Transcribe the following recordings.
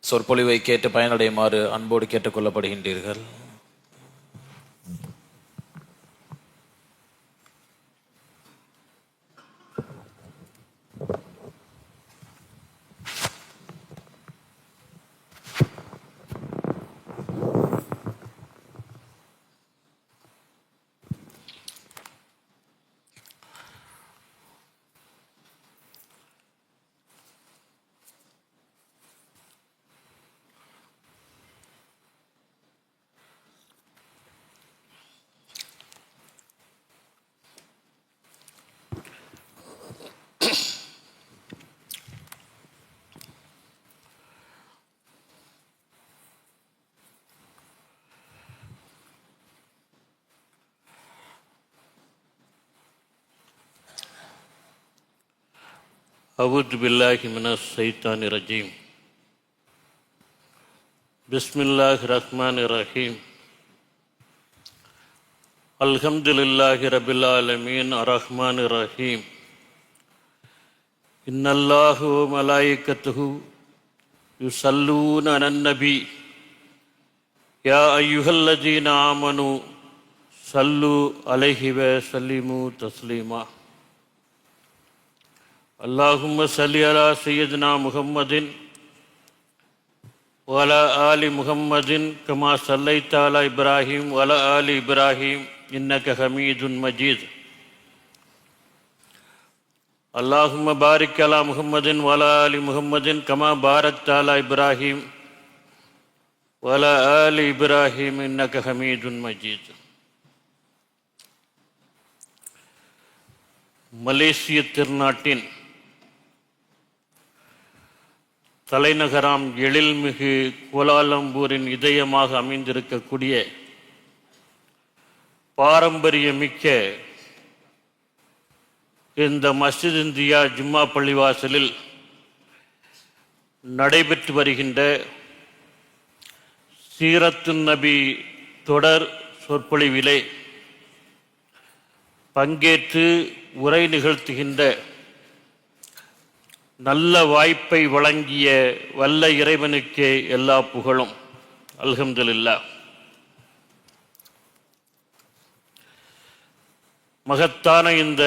சொற்பொழிவை கேட்டு பயனடையுமாறு அன்போடு கேட்டுக்கொள்ளப்படுகின்றீர்கள். அவுது பில்லாஹி மினஷ் ஷைத்தானிர் ரஜீம். பிஸ்மில்லாஹிர் ரஹ்மானிர் ரஹீம். அல்ஹம்துலில்லாஹி ரப்பில் ஆலமீன் அர்ரஹ்மானிர் ரஹீம். இன்னல்லாஹ வ மலாயிகத்துஹு யுஸல்லூன அலன் நபி யா அய்யுஹல்லதீன ஆமனு ஸல்லு அலைஹி வ ஸல்லிமு தஸ்லீமா. அல்லாஹும்ம ஸல்லி அலா சய்யிதினா முஹம்மதின் வ அலா ஆலி முஹம்மதின் கமா ஸல்லைத அலா இப்ராஹீம் வ அலா ஆலி இப்ராஹீம் இன்னக ஹமீதுன் மஜீத். அல்லாஹும்ம பாரிக் அலா முஹம்மதின் வ அலா ஆலி முஹம்மதின் கமா பாரக்த அலா இப்ராஹீம் வ அலா ஆலி இப்ராஹீம் இன்னக ஹமீதுன் மஜீத். மலேசிய திருநாட்டின் தலைநகராம் எழில்மிகு கோலாலம்பூரின் இதயமாக அமைந்திருக்கக்கூடிய பாரம்பரியமிக்க இந்த மஸ்ஜித் இந்தியா ஜும்மா பள்ளிவாசலில் நடைபெற்று வருகின்ற சீரத்துன் நபி தொடர் சொற்பொழிவிலே பங்கேற்று உரை நிகழ்த்துகின்ற நல்ல வாய்ப்பை வழங்கிய வல்ல இறைவனுக்கே எல்லா புகழும். அல்ஹம்துலில்லாஹ். மகத்தான இந்த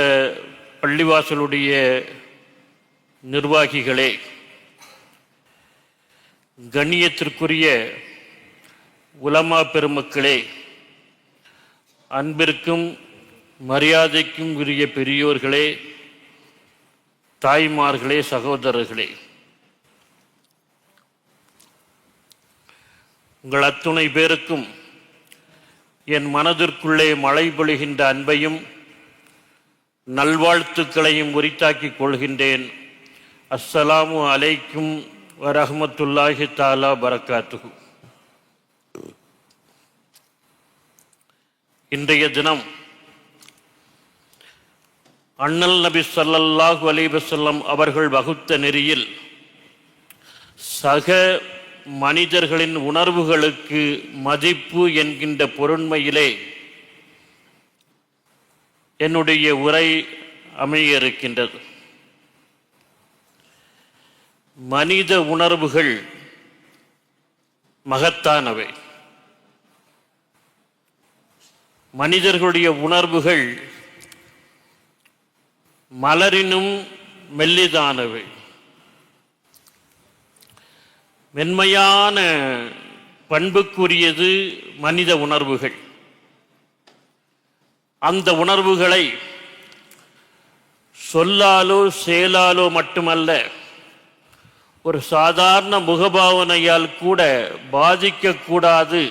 பள்ளிவாசலுடைய நிர்வாகிகளே, கண்ணியத்திற்குரிய உலமா பெருமக்களே, அன்பிற்கும் மரியாதைக்கும் உரிய பெரியோர்களே, தாய்மார்களே, சகோதரர்களே, உங்கள் அத்துணை பேருக்கும் என் மனதிற்குள்ளே மழை பொழிகின்ற அன்பையும் நல்வாழ்த்துக்களையும் உரித்தாக்கிக் கொள்கின்றேன். அஸ்ஸலாமு அலைக்கும் வரஹ்மத்துல்லாஹி தஆலா பரக்காத்துஹு. இன்றைய தினம் அண்ணல் நபி ஸல்லல்லாஹு அலைஹி வஸல்லம் அவர்கள் வகுத்த நெறியில் சக மனிதர்களின் உணர்வுகளுக்கு மதிப்பு என்கின்ற பொருண்மையிலே என்னுடைய உரை அமைய இருக்கின்றது. மனித உணர்வுகள் மகத்தானவை. மனிதர்களுடைய உணர்வுகள் மலரினும் மெல்லிதானவை. மென்மையான பண்புக்குரியது மனித உணர்வுகள். அந்த உணர்வுகளை சொல்லாலோ செயலாலோ மட்டுமல்ல, ஒரு சாதாரண முகபாவனையால் கூட பாதிக்கக்கூடாது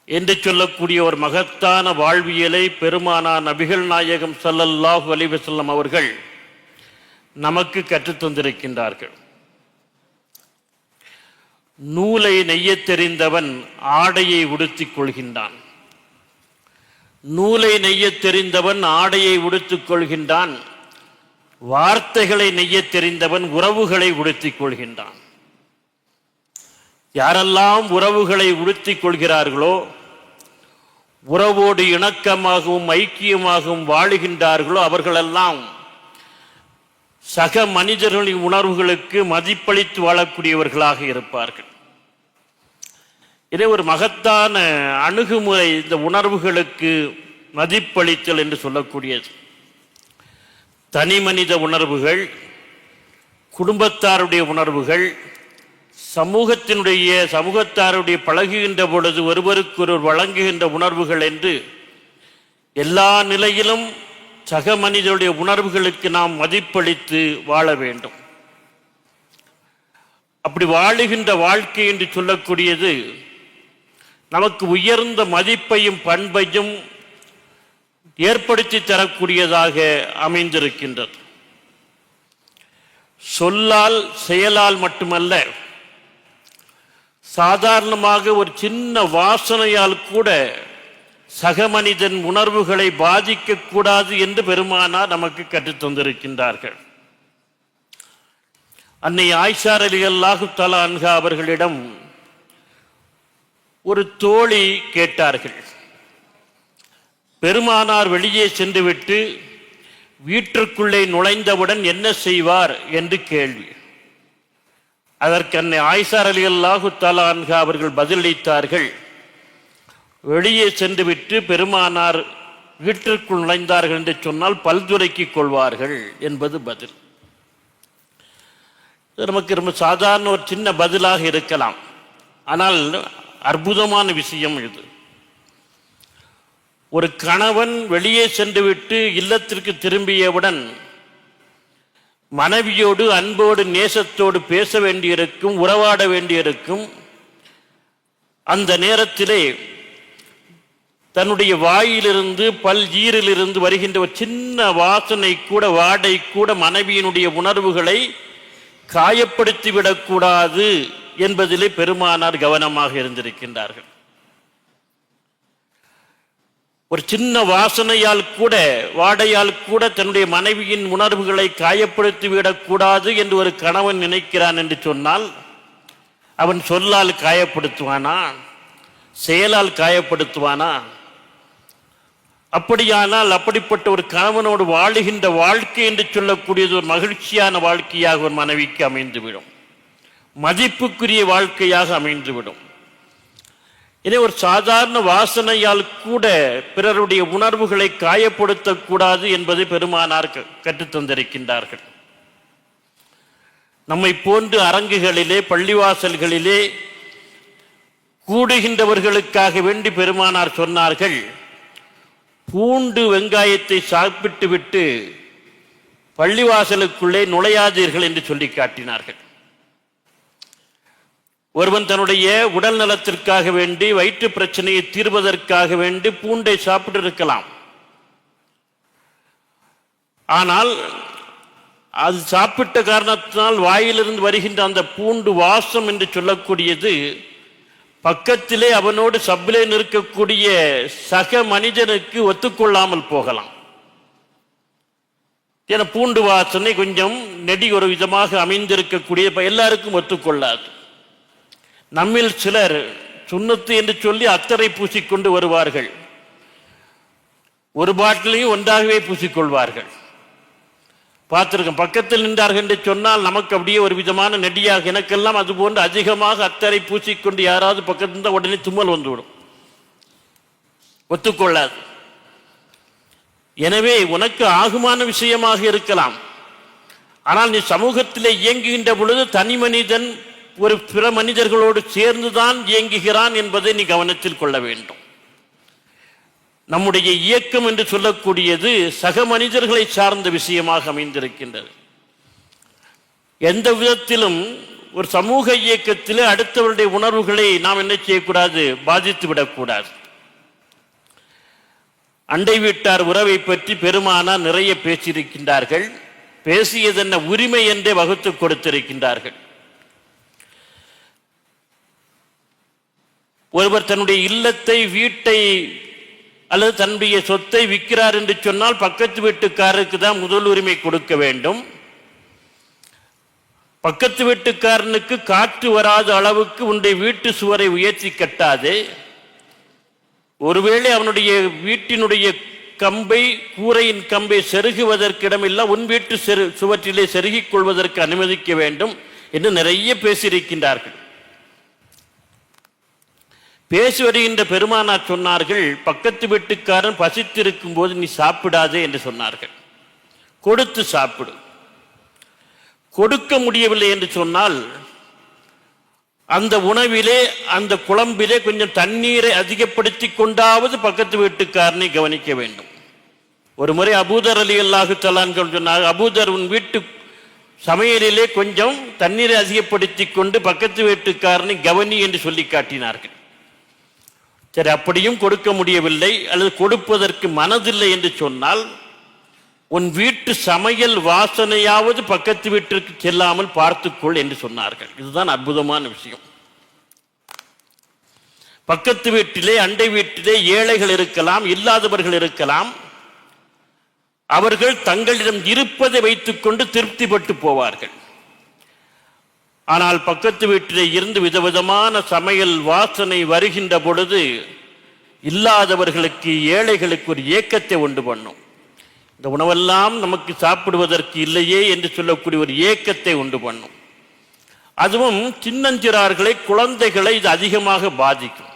என்று சொல்லக்கூடிய ஒரு மகத்தான வாழ்வியலை பெருமானார் நபிகள் நாயகம் ஸல்லல்லாஹு அலைஹி வஸல்லம் அவர்கள் நமக்கு கற்றுத்தந்திருக்கின்றார்கள். நூலை நெய்யத் தெரிந்தவன் ஆடையை உடுத்திக் கொள்கின்றான். நூலை நெய்யத் தெரிந்தவன் ஆடையை உடுத்திக் கொள்கின்றான். வார்த்தைகளை நெய்யத் தெரிந்தவன் உறவுகளை உடுத்திக் கொள்கின்றான். யாரெல்லாம் உறவுகளை உடுத்திக் கொள்கிறார்களோ, உறவோடு இணக்கமாகவும் ஐக்கியமாகவும் வாழுகின்றார்களோ, அவர்களெல்லாம் சக மனிதர்களின் உணர்வுகளுக்கு மதிப்பளித்து வாழக்கூடியவர்களாக இருப்பார்கள். இதே ஒரு மகத்தான அணுகுமுறை இந்த உணர்வுகளுக்கு மதிப்பளித்தல் என்று சொல்லக்கூடியது. தனி மனித உணர்வுகள், குடும்பத்தாருடைய உணர்வுகள், சமூகத்தாருடைய பழகுகின்ற பொழுது ஒருவருக்கொருவர் வழங்குகின்ற உணர்வுகள் என்று எல்லா நிலையிலும் சக மனிதனுடைய உணர்வுகளுக்கு நாம் மதிப்பளித்து வாழ வேண்டும். அப்படி வாழுகின்ற வாழ்க்கை என்று சொல்லக்கூடியது நமக்கு உயர்ந்த மதிப்பையும் பண்பையும் ஏற்படுத்தி தரக்கூடியதாக அமைந்திருக்கின்றது. சொல்லால் செயலால் மட்டுமல்ல, சாதாரணமாக ஒரு சின்ன வாசனையால் கூட சக மனிதன் உணர்வுகளை பாதிக்கக்கூடாது என்று பெருமானார் நமக்கு கற்றுத்தந்திருக்கின்றார்கள். அன்னை ஆயிஷா ரலியல்லாஹு தஆலா அன்ஹா அவர்களிடம் ஒரு தோழி கேட்டார்கள். பெருமானார் வெளியே சென்றுவிட்டு வீட்டிற்குள்ளே நுழைந்தவுடன் என்ன செய்வார் என்று கேள்வி. அதற்கு அன்னை ஆயிஷா ரலியல்லாஹு தஆலா அன்ஹா அவர்கள் பதிலளித்தார்கள், வெளியே சென்றுவிட்டு பெருமானார் வீட்டிற்குள் நுழைந்தார்கள் என்று சொன்னால் பல்துலக்கிக் கொள்வார்கள் என்பது பதில். நமக்கு ரொம்ப சாதாரண ஒரு சின்ன பதிலாக இருக்கலாம், ஆனால் அற்புதமான விஷயம் இது. ஒரு கணவன் வெளியே சென்றுவிட்டு இல்லத்திற்கு திரும்பியவுடன் மனைவியோடு அன்போடு நேசத்தோடு பேச வேண்டியிருக்கும், உறவாட வேண்டியிருக்கும். அந்த நேரத்திலே தன்னுடைய வாயிலிருந்து ஈரிலிருந்து வருகின்ற ஒரு சின்ன வாசனை கூட, வாடை கூட மனைவியினுடைய உணர்வுகளை காயப்படுத்திவிடக்கூடாது என்பதிலே பெருமானார் கவனமாக இருந்திருக்கின்றார்கள். ஒரு சின்ன வாசனையால் கூட, வாடையால் கூட தன்னுடைய மனைவியின் உணர்வுகளை காயப்படுத்திவிடக்கூடாது என்று ஒரு கணவன் நினைக்கிறான் என்று சொன்னால் அவன் சொல்லால் காயப்படுத்துவானா, செயலால் காயப்படுத்துவானா? அப்படியானால் அப்படிப்பட்ட ஒரு கணவனோடு வாழுகின்ற வாழ்க்கை என்று சொல்லக்கூடியது ஒரு மகிழ்ச்சியான வாழ்க்கையாக ஒரு மனைவிக்கு அமைந்துவிடும், மதிப்புக்குரிய வாழ்க்கையாக அமைந்துவிடும். இதே ஒரு சாதாரண வாசனையால் கூட பிறருடைய உணர்வுகளை காயப்படுத்தக்கூடாது என்பதை பெருமானார் கற்றுத்தந்திருக்கின்றார்கள். நம்மை போன்று அரங்குகளிலே, பள்ளிவாசல்களிலே கூடுகின்றவர்களுக்காக வேண்டி பெருமானார் சொன்னார்கள், பூண்டு வெங்காயத்தை சாப்பிட்டு விட்டு பள்ளிவாசலுக்குள்ளே நுழையாதீர்கள் என்று சொல்லி காட்டினார்கள். ஒருவன் தன்னுடைய உடல் நலத்திற்காக வேண்டி, வயிற்று பிரச்சனையை தீர்வதற்காக வேண்டி பூண்டை சாப்பிட்டு இருக்கலாம். ஆனால் அது சாப்பிட்ட காரணத்தினால் வாயிலிருந்து வருகின்ற அந்த பூண்டு வாசம் என்று சொல்லக்கூடியது பக்கத்திலே அவனோடு சப்பிலே நிற்கக்கூடிய சக மனிதனுக்கு ஒத்துக்கொள்ளாமல் போகலாம். ஏன்னா பூண்டு வாசனை கொஞ்சம் நெடி ஒரு விதமாக அமைந்திருக்கக்கூடிய எல்லாருக்கும் ஒத்துக்கொள்ளாது. நம்மில் சிலர் சுன்னத்து என்று சொல்லி அத்தரை பூசிக்கொண்டு வருவார்கள், ஒரு பாட்டிலையும் ஒன்றாகவே பூசிக்கொள்வார்கள். பார்த்திருக்கேன். பக்கத்தில் நின்றார்கள் என்று சொன்னால் நமக்கு அப்படியே ஒரு விதமான நெடியாக, எனக்கெல்லாம் அது போன்று அதிகமாக அத்தரை பூசிக்கொண்டு யாராவது பக்கத்தில் இருந்தால் உடனே தும்மல் வந்துவிடும், ஒத்துக்கொள்ளாது. எனவே உனக்கு ஆகுமான விஷயமாக இருக்கலாம், ஆனால் நீ சமூகத்திலே இயங்குகின்ற பொழுது தனி மனிதன் ஒரு பிற மனிதர்களோடு சேர்ந்துதான் இயங்குகிறான் என்பதை நீ கவனத்தில் கொள்ள வேண்டும். நம்முடைய இயக்கம் என்று சொல்லக்கூடியது சக மனிதர்களை சார்ந்த விஷயமாக அமைந்திருக்கின்றது. எந்த விதத்திலும் ஒரு சமூக இயக்கத்திலே அடுத்தவருடைய உணர்வுகளை நாம் என்ன செய்யக்கூடாது, பாதித்து விடக்கூடாது. அண்டை வீட்டார் உறவை பற்றி பெருமானார் நிறைய பேசியிருக்கின்றார்கள். பேசியதென்ன உரிமை என்றே வகுத்து கொடுத்திருக்கின்றார்கள். ஒருவர் தன்னுடைய இல்லத்தை, வீட்டை அல்லது தன்னுடைய சொத்தை விற்கிறார் என்று சொன்னால் பக்கத்து வீட்டுக்காரருக்கு தான் முதல் உரிமை கொடுக்க வேண்டும். பக்கத்து வீட்டுக்காரனுக்கு காற்று வராத அளவுக்கு உன்னுடைய வீட்டு சுவரை உயர்த்தி கட்டாதே. ஒருவேளை அவனுடைய வீட்டினுடைய கம்பை கூரையின் கம்பை செருகுவதற்கு இடமில்லை, உன் வீட்டு சுவற்றிலே செருகிக் கொள்வதற்கு அனுமதிக்க வேண்டும் என்று நிறைய பேசியிருக்கின்றார்கள். பேசி வருகின்ற பெருமானார் சொன்னார்கள், பக்கத்து வீட்டுக்காரன் பசித்திருக்கும் போது நீ சாப்பிடாதே என்று சொன்னார்கள். கொடுத்து சாப்பிடு. கொடுக்க முடியவில்லை என்று சொன்னால் அந்த உணவிலே அந்த குழம்பிலே கொஞ்சம் தண்ணீரை அதிகப்படுத்தி கொண்டாவது பக்கத்து வீட்டுக்காரனை கவனிக்க வேண்டும். ஒரு முறை அபூதர் ரலியல்லாஹு தஆலா சொன்னார், அபூதர் உன் வீட்டு சமையலிலே கொஞ்சம் தண்ணீரை அதிகப்படுத்தி கொண்டு பக்கத்து வீட்டுக்காரனை கவனி என்று சொல்லி காட்டினார்கள். சரி, அப்படியும் கொடுக்க முடியவில்லை அல்லது கொடுப்பதற்கு மனதில்லை என்று சொன்னால் உன் வீட்டு சமையல் வாசனையாவது பக்கத்து வீட்டிற்கு செல்லாமல் பார்த்துக்கொள் என்று சொன்னார்கள். இதுதான் அற்புதமான விஷயம். பக்கத்து வீட்டிலே அண்டை வீட்டிலே ஏழைகள் இருக்கலாம், இல்லாதவர்கள் இருக்கலாம். அவர்கள் தங்களிடம் இருப்பதை வைத்துக் கொண்டு திருப்திப்பட்டு போவார்கள். ஆனால் பக்கத்து வீட்டிலே இருந்து விதவிதமான சமையல் வாசனை வருகின்ற பொழுது இல்லாதவர்களுக்கு ஏழைகளுக்கு ஒரு ஏக்கத்தை உண்டு பண்ணும். இந்த உணவெல்லாம் நமக்கு சாப்பிடுவதற்கு இல்லையே என்று சொல்லக்கூடிய ஒரு ஏக்கத்தை உண்டு பண்ணும். அதுவும் சின்னஞ்சிறார்களை, குழந்தைகளை இது அதிகமாக பாதிக்கும்.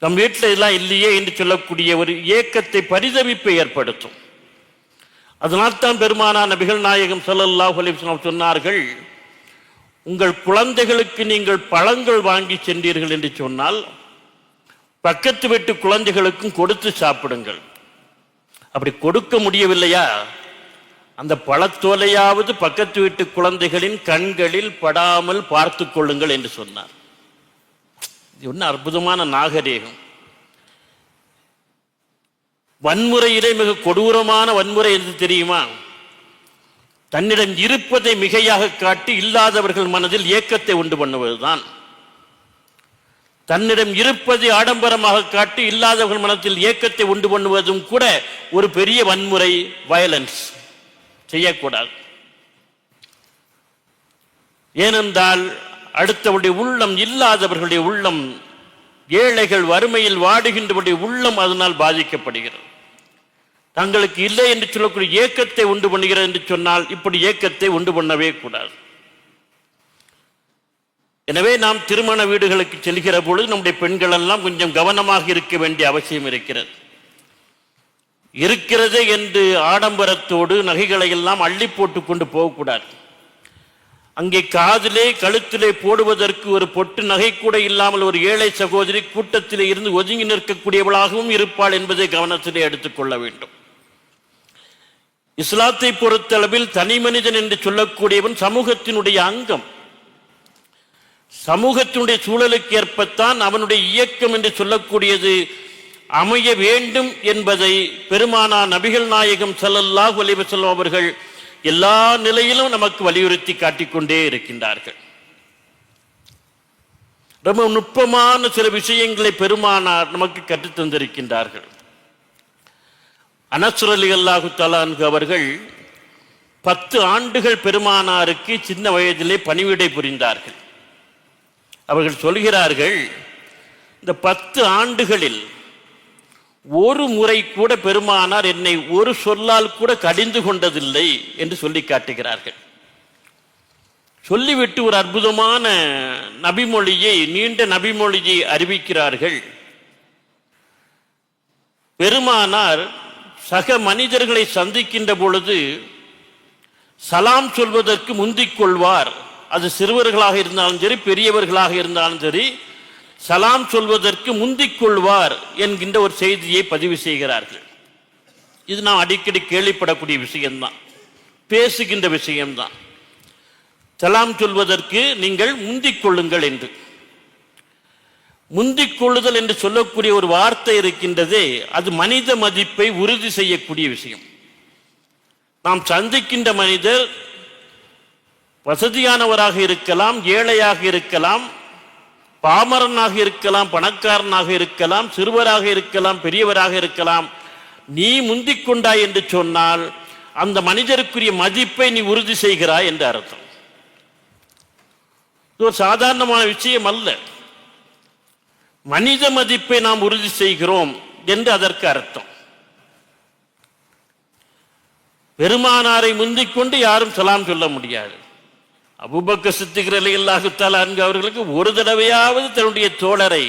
நம் வீட்டில் இதெல்லாம் இல்லையே என்று சொல்லக்கூடிய ஒரு ஏக்கத்தை, பரிதவிப்பை ஏற்படுத்தும். அதனால்தான் பெருமானார் நபிகள் நாயகம் ஸல்லல்லாஹு அலைஹி வஸல்லம் சொன்னார்கள், உங்கள் குழந்தைகளுக்கு நீங்கள் பழங்கள் வாங்கி சென்றீர்கள் என்று சொன்னால் பக்கத்து வீட்டு குழந்தைகளுக்கும் கொடுத்து சாப்பிடுங்கள். அப்படி கொடுக்க முடியவில்லையா, அந்த பழத்தோலையாவது பக்கத்து வீட்டு குழந்தைகளின் கண்களில் படாமல் பார்த்து கொள்ளுங்கள் என்று சொன்னார். இது ஒன்று அற்புதமான நாகரீகம். வன்முறையிலே மிக கொடூரமான வன்முறை என்று தெரியுமா? தன்னிடம் இருப்பதை மிகையாக காட்டி இல்லாதவர்கள் மனதில் ஏக்கத்தை உண்டு பண்ணுவதுதான். தன்னிடம் இருப்பதை ஆடம்பரமாக காட்டி இல்லாதவர்கள் மனத்தில் ஏக்கத்தை உண்டு பண்ணுவதும் கூட ஒரு பெரிய வன்முறை, வயலன்ஸ். செய்யக்கூடாது. ஏனென்றால் அடுத்தவருடைய உள்ளம், இல்லாதவர்களுடைய உள்ளம், ஏழைகள் வறுமையில் வாடுகின்றவருடைய உள்ளம் அதனால் பாதிக்கப்படுகிறது. தங்களுக்கு இல்லை என்று சொல்லக்கூடிய ஏக்கத்தை உண்டு பண்ணுகிறது என்று சொன்னால் இப்படி ஏக்கத்தை உண்டு பண்ணவே கூடாது. எனவே நாம் திருமண வீடுகளுக்கு செல்கிற பொழுது நம்முடைய பெண்கள் எல்லாம் கொஞ்சம் கவனமாக இருக்க வேண்டிய அவசியம் இருக்கிறது. இருக்கிறது என்று ஆடம்பரத்தோடு நகைகளை எல்லாம் அள்ளி போட்டு கொண்டு போகக்கூடாது. அங்கே காதிலே கழுத்திலே போடுவதற்கு ஒரு பொட்டு நகை கூட இல்லாமல் ஒரு ஏழை சகோதரி கூட்டத்திலே இருந்து ஒதுங்கி நிற்கக்கூடியவளாகவும் இருப்பாள் என்பதை கவனத்திலே எடுத்துக்கொள்ள வேண்டும். இஸ்லாத்தை பொறுத்தளவில் தனி மனிதன் என்று சொல்லக்கூடியவன் சமூகத்தினுடைய அங்கம். சமூகத்தினுடைய சூழலுக்கு ஏற்பத்தான் அவனுடைய இயக்கம் என்று சொல்லக்கூடியது அமைய வேண்டும் என்பதை பெருமானார் நபிகள் நாயகம் ஸல்லல்லாஹு அலைஹி வஸல்லம் அவர்கள் எல்லா நிலையிலும் நமக்கு வலியுறுத்தி காட்டிக்கொண்டே இருக்கின்றார்கள். ரொம்ப நுட்பமான சில விஷயங்களை பெருமானார் நமக்கு கற்றுத் தந்திருக்கின்றார்கள். அனஸ் ரலியல்லாஹு தஆலா அன்ஹு அவர்கள் 10 ஆண்டுகள் பெருமானாருக்கு சின்ன வயதிலே பணிவிடை புரிந்தார்கள். அவர்கள் சொல்கிறார்கள், இந்த 10 ஆண்டுகளில் ஒரு முறை கூட பெருமானார் என்னை ஒரு சொல்லால் கூட கடிந்து கொண்டதில்லை என்று சொல்லி காட்டுகிறார்கள். சொல்லிவிட்டு ஒரு அற்புதமான நபிமொழியை, நீண்ட நபிமொழியை அறிவிக்கிறார்கள். பெருமானார் சக மனிதர்களை சந்திக்கின்ற பொழுது சலாம் சொல்வதற்கு முந்திக் கொள்வார். அது சிறுவர்களாக இருந்தாலும் சரி, பெரியவர்களாக இருந்தாலும் சரி, சலாம் சொல்வதற்கு முந்திக் கொள்வார் என்கின்ற ஒரு செய்தியை பதிவு செய்கிறார்கள். இது நாம் அடிக்கடி கேள்விப்படக்கூடிய விஷயம்தான், பேசுகின்ற விஷயம்தான். சலாம் சொல்வதற்கு நீங்கள் முந்திக் கொள்ளுங்கள் என்று. முந்திக் கொள்ளுதல் என்று சொல்லக்கூடிய ஒரு வார்த்தை இருக்கின்றதே, அது மனித மதிப்பை உறுதி செய்யக்கூடிய விஷயம். நாம் சந்திக்கின்ற மனிதர் வசதியானவராக இருக்கலாம், ஏழையாக இருக்கலாம், பாமரனாக இருக்கலாம், பணக்காரனாக இருக்கலாம், சிறுவராக இருக்கலாம், பெரியவராக இருக்கலாம். நீ முந்திக் கொண்டாய் என்று சொன்னால் அந்த மனிதருக்குரிய மதிப்பை நீ உறுதி செய்கிறாய் என்று அர்த்தம். இது ஒரு சாதாரணமான விஷயம் அல்ல. மனித மதிப்பை நாம் உறுதி செய்கிறோம் என்று அதற்கு அர்த்தம். பெருமானாரை முந்திக் கொண்டு யாரும் சலாம் சொல்ல முடியாது. அபூபக்கர் சித்திக் ரலியல்லாஹு தஆலா அன்ஹு அவர்களுக்கு ஒரு தடவையாவது தன்னுடைய தோழரை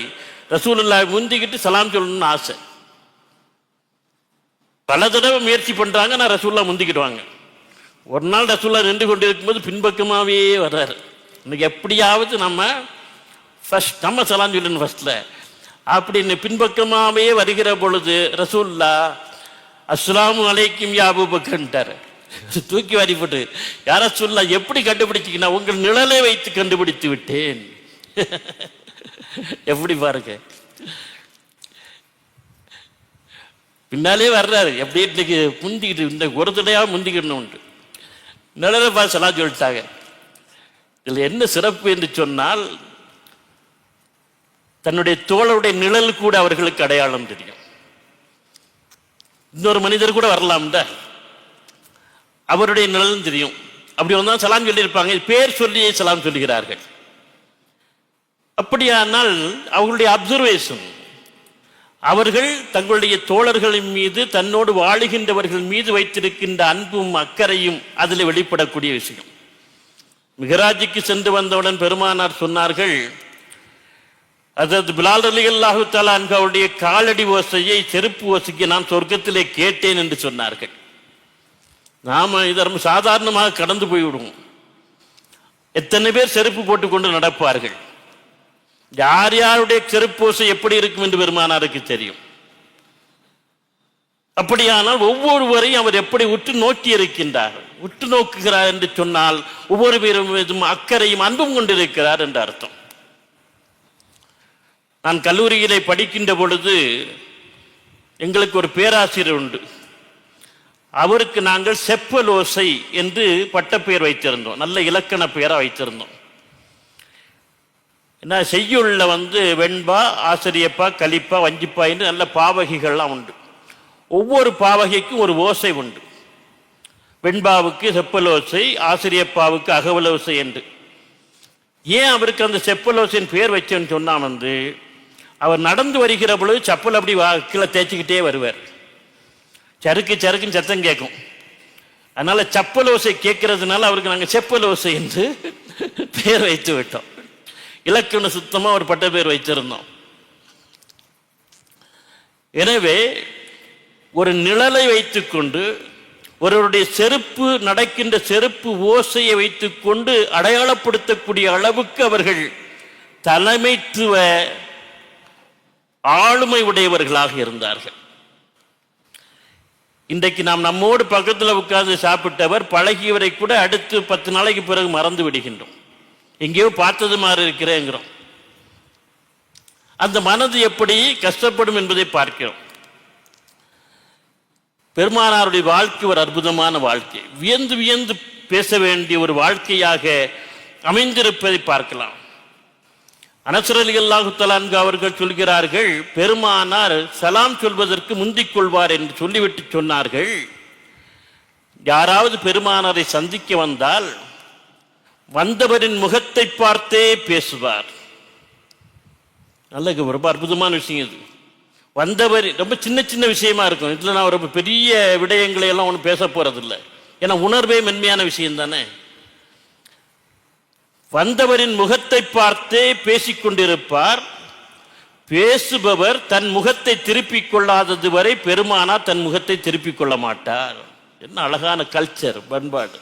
ரசூலுல்லாஹ் முந்திக்கிட்டு சலாம் சொல்லணும்னு ஆசை. பல தடவை முயற்சி பண்றாங்க, நான் ரசூலுல்லாஹ் முந்திக்கிடுவாங்க. ஒரு நாள் ரசூலுல்லாஹ் நின்று கொண்டிருக்கும்போது பின்பக்கமாகவே வர்றாரு. இன்னைக்கு எப்படியாவது நம்ம சலாம் சொல்லணும் ஃபர்ஸ்ட்ல அப்படின்னு பின்பக்கமாகவே வருகிற பொழுது ரசூலுல்லாஹ் அஸ்ஸலாமு அலைக்கும் யா அபூபக்கர்ன்ட்டார். தூக்கி வாரி போட்டு, யார சொல்ல எப்படி கண்டுபிடிச்சிக்கினா உங்கள் நிழலை வைத்து கண்டுபிடித்து விட்டேன். எப்படி பாருங்க, பின்னாலே வர்றாரு. எப்படி இன்னைக்கு முந்திக்கிட்டு இந்த ஒரு தடையாக முந்திக்கணும் நிழலை பார்த்து சலாம் சொல்லிட்டாங்க. இதில் என்ன சிறப்பு என்று சொன்னால், தன்னுடைய தோழருடைய நிழல் கூட அவர்களுக்கு அடையாளம் தெரியும். இன்னொரு மனிதர் கூட வரலாம்ல, அவருடைய நிழலும் தெரியும். அப்படி வந்தால் சலாம் சொல்லியிருப்பாங்க, பேர் சொல்லியே சலாம் சொல்லுகிறார்கள். அப்படியானால் அவர்களுடைய அப்சர்வேஷன், அவர்கள் தங்களுடைய தோழர்களின் மீது தன்னோடு வாழுகின்றவர்கள் மீது வைத்திருக்கின்ற அன்பும் அக்கறையும் அதில் வெளிப்படக்கூடிய விஷயம். மிகராஜுக்கு சென்று வந்தவுடன் பெருமானார் சொன்னார்கள், அதற்கு பிலால் ரலியல்லாஹு தஆலா அன்ஹு அவருடைய காலடி ஓசையை செருப்பு ஓசைக்கு நான் சொர்க்கத்திலே கேட்டேன் என்று சொன்னார்கள். நாம இதை ரொம்ப சாதாரணமாக கடந்து போய்விடுவோம். எத்தனை பேர் செருப்பு போட்டுக்கொண்டு நடப்பார்கள். யார் யாருடைய செருப்பு ஓசை எப்படி இருக்கும் என்று பெருமானாருக்கு தெரியும். அப்படியானால் ஒவ்வொருவரையும் அவர் எப்படி உற்று நோக்கி இருக்கின்றார், உற்று நோக்குகிறார் என்று சொன்னால் ஒவ்வொரு பேரும் அக்கறையும் அன்பும் கொண்டிருக்கிறார் என்று அர்த்தம். நான் கல்லூரியிலே படிக்கின்ற பொழுது எங்களுக்கு ஒரு பேராசிரியர் உண்டு. அவருக்கு நாங்கள் செப்பலோசை என்று பட்டப்பெயர் வைத்திருந்தோம், நல்ல இலக்கண பெயராக வைத்திருந்தோம். என்ன செய்யுள்ள வெண்பா, ஆசிரியப்பா, கலிப்பா, வஞ்சிப்பா என்று நல்ல பாவகைகள்லாம் உண்டு. ஒவ்வொரு பாவகைக்கும் ஒரு ஓசை உண்டு. வெண்பாவுக்கு செப்பலோசை, ஆசிரியப்பாவுக்கு அகவலோசை என்று. ஏன் அவருக்கு அந்த செப்பலோசையின் பெயர் வச்சேன்னு சொன்னா, அவர் நடந்து வருகிற பொழுது செப்பல் அப்படி கீழே தேய்ச்சிக்கிட்டே வருவார். சறுக்கு சறுக்குன்னு சத்தம் கேட்கும். அதனால செப்பலோசை கேட்கறதுனால அவருக்கு நாங்கள் செப்பலோசை என்று பெயர் வைத்து விட்டோம். இலக்கண சுத்தமாக ஒரு பட்ட பேர் வைத்திருந்தோம். எனவே ஒரு நிழலை வைத்துக்கொண்டு, ஒருவருடைய செருப்பு நடக்கின்ற செருப்பு ஓசையை வைத்துக்கொண்டு அடையாளப்படுத்தக்கூடிய அளவுக்கு அவர்கள் தலைமைத்துவ ஆளுமை உடையவர்களாக இருந்தார்கள். இன்றைக்கு நாம் நம்மோடு பக்கத்தில் உட்கார்ந்து சாப்பிட்டவர் பழகியவரை கூட அடுத்து 10 நாளைக்கு பிறகு மறந்து விடுகின்றோம். எங்கேயோ பார்த்தது மாதிரி இருக்கிறேங்கிறோம். அந்த மனது எப்படி கஷ்டப்படும் என்பதை பார்க்கிறோம். பெருமானாருடைய வாழ்க்கை ஒரு அற்புதமான வாழ்க்கை, வியந்து வியந்து பேச வேண்டிய ஒரு வாழ்க்கையாக அமைந்திருப்பதை பார்க்கலாம். அனஸ் ரலியல்லாஹு தஆலா அன்ஹு அவர்கள் சொல்கிறார்கள், பெருமானார் சலாம் சொல்வதற்கு முந்திக் கொள்வார் என்று சொல்லிவிட்டு சொன்னார்கள், யாராவது பெருமானாரை சந்திக்க வந்தால் வந்தவரின் முகத்தை பார்த்தே பேசுவார். நல்ல ரொம்ப அற்புதமான விஷயம் இது. வந்தவர் ரொம்ப சின்ன சின்ன விஷயமா இருக்கும். இதில் நான் ரொம்ப பெரிய விடயங்களை எல்லாம் ஒன்றும் பேச போறதில்லை. ஏன்னா உணர்வே மென்மையான விஷயம் தானே. வந்தவரின் முகத்தை பார்த்தே பேசிக்கொண்டிருப்பார். பேசுபவர் தன் முகத்தை திருப்பிக் கொள்ளாதது வரை பெருமானார் தன் முகத்தை திருப்பிக் கொள்ள மாட்டார். என்ன அழகான கல்ச்சர், பண்பாடு.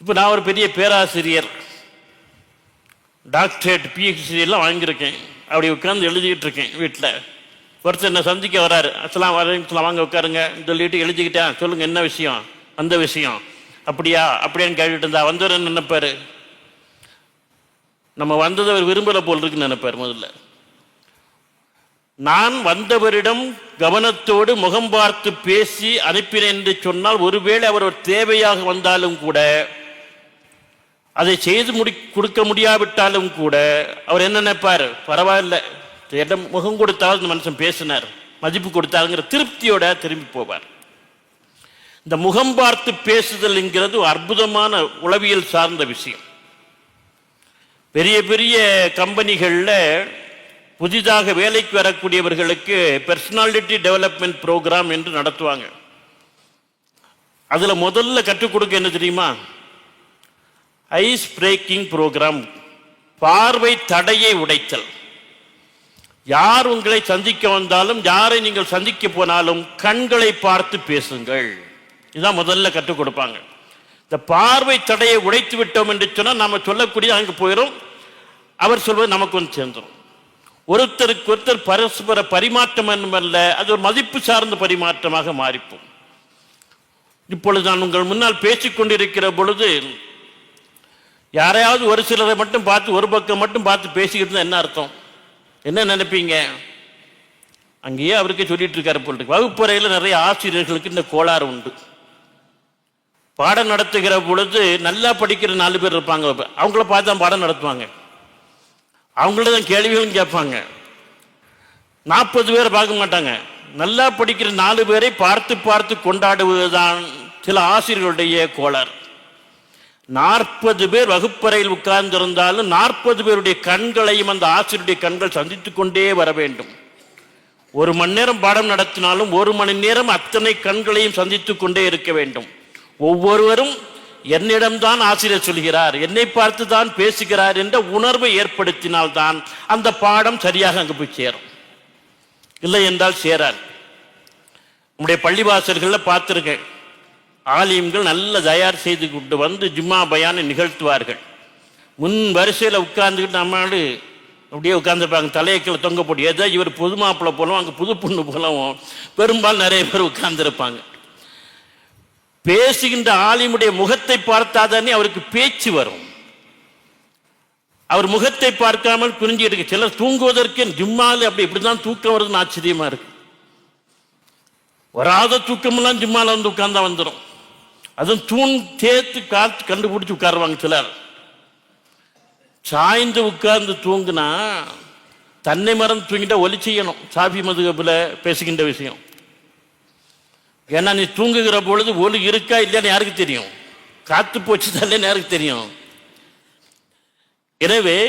இப்போ நான் ஒரு பெரிய பேராசிரியர், டாக்டரேட், பிஹெச்டி எல்லாம் வாங்கியிருக்கேன். அப்படி உட்கார்ந்து எழுதிக்கிட்டு இருக்கேன் வீட்டில். ஒருத்தர் என்னை சந்திக்க வராரு. அஸ்ஸலாமு அலைக்கும், வாங்க உட்காருங்க சொல்லிட்டு எழுதிக்கிட்டேன். சொல்லுங்க என்ன விஷயம்? அந்த விஷயம் அப்படியா அப்படின்னு கேட்டுட்டு இருந்தா வந்தவர் என்ன நினைப்பாரு, நம்ம வந்தது அவர் விரும்பல போல் இருக்குன்னு நினைப்பார். முதல்ல நான் வந்தவரிடம் கவனத்தோடு முகம் பார்த்து பேசி அனுப்பினேன் என்று சொன்னால், ஒருவேளை அவர் ஒரு தேவையாக வந்தாலும் கூட, அதை செய்து கொடுக்க முடியாவிட்டாலும் கூட அவர் என்ன நினைப்பார், பரவாயில்ல இடம் முகம் கொடுத்தாவது இந்த மனுஷன் பேசினார், மதிப்பு கொடுத்தாருங்கிற திருப்தியோட திரும்பி போவார். இந்த முகம் பார்த்து பேசுதல் என்கிறது அற்புதமான உளவியல் சார்ந்த விஷயம். பெரிய பெரிய கம்பெனிகளில் புதிதாக வேலைக்கு வரக்கூடியவர்களுக்கு பர்சனாலிட்டி டெவலப்மெண்ட் ப்ரோக்ராம் என்று நடத்துவாங்க. அதுல முதல்ல கற்றுக் கொடுக்க என்ன தெரியுமா? ஐஸ் பிரேக்கிங் ப்ரோக்ராம், பார்வை தடையை உடைத்தல். யார் உங்களை சந்திக்க வந்தாலும், யாரை நீங்கள் சந்திக்க போனாலும் கண்களை பார்த்து பேசுங்கள். இதுதான் முதல்ல கற்றுக் கொடுப்பாங்க. இந்த பார்வை தடையை உடைத்து விட்டோம் என்று சொன்னால் நாம சொல்லக்கூடிய அங்கு போயிடும், அவர் சொல்வது நமக்கு வந்து சேர்ந்துடும். ஒருத்தருக்கு ஒருத்தர் பரஸ்பர பரிமாற்றம் என்பல்ல, அது ஒரு மதிப்பு சார்ந்த பரிமாற்றமாக மாறிப்போம். இப்பொழுது நான் உங்கள் முன்னால் பேசிக்கொண்டிருக்கிற பொழுது யாரையாவது ஒரு சிலரை மட்டும் பார்த்து, ஒரு பக்கம் மட்டும் பார்த்து பேசிக்கிட்டு இருந்தா என்ன அர்த்தம்? என்ன நினைப்பீங்க? அங்கேயே அவருக்கே சொல்லிட்டு இருக்காரு போல் இருக்கு. வகுப்பறையில் நிறைய ஆசிரியர்களுக்கு இந்த கோளாறு உண்டு. பாடம் நடத்துகிற பொழுது நல்லா படிக்கிற 4 பேர் இருப்பாங்க, அவங்கள பார்த்து தான் பாடம் நடத்துவாங்க, அவங்கள தான் கேள்விகளும் கேட்பாங்க. 40 பேரை பார்க்க மாட்டாங்க. நல்லா படிக்கிற 4 பேரை பார்த்து பார்த்து கொண்டாடுவதுதான் சில ஆசிரியர்களுடைய கோளாறு. 40 பேர் வகுப்பறையில் உட்கார்ந்திருந்தாலும் 40 பேருடைய கண்களையும் அந்த ஆசிரியருடைய கண்கள் சந்தித்துக் கொண்டே வர வேண்டும். 1 மணி நேரம் பாடம் நடத்தினாலும் 1 மணி நேரம் அத்தனை கண்களையும் சந்தித்துக் கொண்டே இருக்க வேண்டும். ஒவ்வொருவரும் என்னிடம்தான் ஆசிரியர் சொல்கிறார், என்னை பார்த்து தான் பேசுகிறார் என்ற உணர்வை ஏற்படுத்தினால்தான் அந்த பாடம் சரியாக அங்கு போய் சேரும். இல்லை என்றால் சேரார். நம்முடைய பள்ளிவாசல்களில் பார்த்திருக்கேன், ஆலிம்கள் நல்ல தயார் செய்து கொண்டு வந்து ஜும்மா பயானை நிகழ்த்துவார்கள். முன் வரிசையில் உட்கார்ந்துக்கிட்டு நம்மளால அப்படியே உட்கார்ந்துருப்பாங்க, தலையை கீழே தொங்க போட்டு. ஏதோ இவர் புது மாப்பிள்ளை போலவும் அங்கே புது பொண்ணு போலவும் பெரும்பாலும் நிறைய பேர் உட்கார்ந்துருப்பாங்க. பேசுகின்ற ஆலிமுடைய முகத்தை பார்த்தாதானே அவருக்கு பேச்சு வரும். அவர் முகத்தை பார்க்காமல் புரிஞ்சு இருக்கு. சிலர் தூங்குவதற்கு ஜும்மாவில் அப்படி இப்படிதான் தூக்கம் வருதுன்னு ஆச்சரியமா இருக்கு. வராத தூக்கமெல்லாம் ஜும்மாவில் வந்து உட்கார்ந்தா வந்துடும். அதுவும் தூண் தேத்து காத்து கண்டுபிடிச்சு உட்காருவாங்க சிலர். சாய்ந்து உட்கார்ந்து தூங்குனா தன்னை மறந்து தூங்கிட்டா ஒலி செய்யணும். சாஃபி மதுஹபில் பேசுகின்ற விஷயம். ஏன்னா நீ தூங்குகிற பொழுது ஒலி இருக்கா இல்லையான்னு யாருக்கு தெரியும்? காத்து போச்சு தான் யாருக்கு தெரியும்? எனவே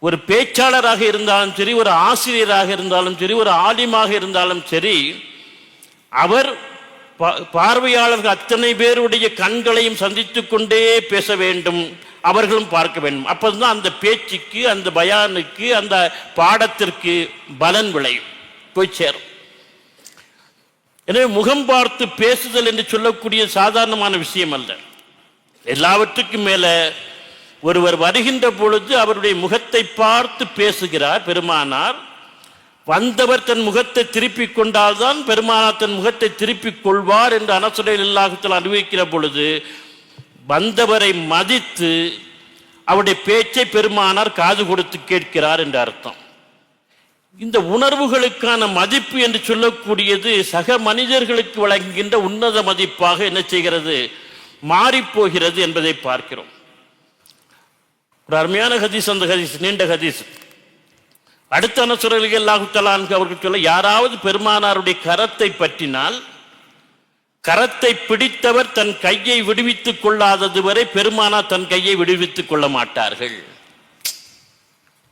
ஒரு பேச்சாளராக இருந்தாலும் சரி, ஒரு ஆசிரியராக இருந்தாலும் சரி, ஒரு ஆலிமாக இருந்தாலும் சரி, அவர் பார்வையாளர்கள் அத்தனை பேருடைய கண்களையும் சந்தித்துக் கொண்டே பேச வேண்டும், அவர்களும் பார்க்க வேண்டும். அப்போதான் அந்த பேச்சுக்கு, அந்த பயானுக்கு, அந்த பாடத்திற்கு பலன் விளையும், போய் சேரும். எனவே முகம் பார்த்து பேசுதல் என்று சொல்லக்கூடிய சாதாரணமான விஷயம் அல்ல. எல்லாவற்றுக்கும் மேல ஒருவர் வருகின்ற பொழுது அவருடைய முகத்தை பார்த்து பேசுகிறார் பெருமானார். வந்தவர் தன் முகத்தை திருப்பிக் கொண்டால்தான் பெருமானார் தன் முகத்தை திருப்பிக் கொள்வார் என்று அனசுரையில் இல்லாஹத்தில் அனுபவிக்கிற பொழுது வந்தவரை மதித்து அவருடைய பேச்சை பெருமானார் காது கொடுத்து கேட்கிறார் என்று அர்த்தம். இந்த உணர்வுகளுக்கான மதிப்பு என்று சொல்லக்கூடியது சக மனிதர்களுக்கு வழங்குகின்ற உன்னத மதிப்பாக என்ன செய்கிறது? மாறிப்போகிறது என்பதை பார்க்கிறோம். ஒரு அருமையான ஹதீஸ், அந்த ஹதீஸ் நீண்ட ஹதீஸ். அடுத்த அனசுரர்கள் அல்லாஹு தஆலா அவர்கள் சொல்ல, யாராவது பெருமானாருடைய கரத்தை பற்றினால் கரத்தை பிடித்தவர் தன் கையை விடுவித்துக் கொள்ளாதது வரை பெருமானார் தன் கையை விடுவித்துக் கொள்ள மாட்டார்கள்.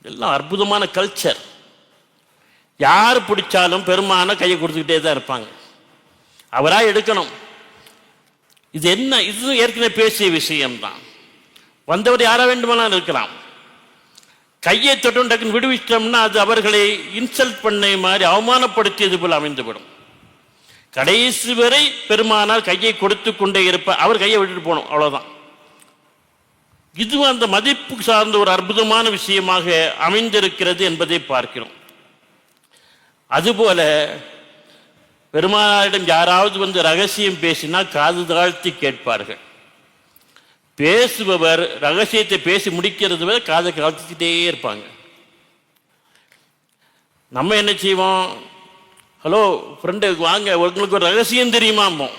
எல்லாம் அற்புதமான கல்ச்சர். யார் பிடிச்சாலும் பெருமான கையை கொடுத்துக்கிட்டே தான் இருப்பாங்க. அவரா எடுக்கணும். இது என்ன? இது ஏற்கனவே பேசிய விஷயம்தான். வந்தவர் யாரா வேண்டுமானாலும் இருக்கலாம். கையை தொட்டும் டக்குன்னு விடுவிச்சோம்னா அது அவர்களை இன்சல்ட் பண்ண மாதிரி அவமானப்படுத்தியது போல் அமைந்துவிடும். கடைசி வரை பெருமானார் கையை கொடுத்து கொண்டே இருப்பார். அவர் கையை விட்டுட்டு போகணும், அவ்வளவுதான். இதுவும் அந்த மதிப்பு சார்ந்த ஒரு அற்புதமான விஷயமாக அமைந்திருக்கிறது என்பதை பார்க்கிறோம். அதுபோல பெருமானாரிடம் யாராவது வந்து ரகசியம் பேசினா காது தாழ்த்தி கேட்பார்கள். பேசுபவர் ரகசியத்தை பேசி முடிக்கிறது வரை காதை காத்துக்கிட்டே இருப்பாங்க. நம்ம என்ன செய்வோம்? ஹலோ ஃப்ரெண்டு வாங்க, உங்களுக்கு ஒரு ரகசியம் தெரியுமாமோ?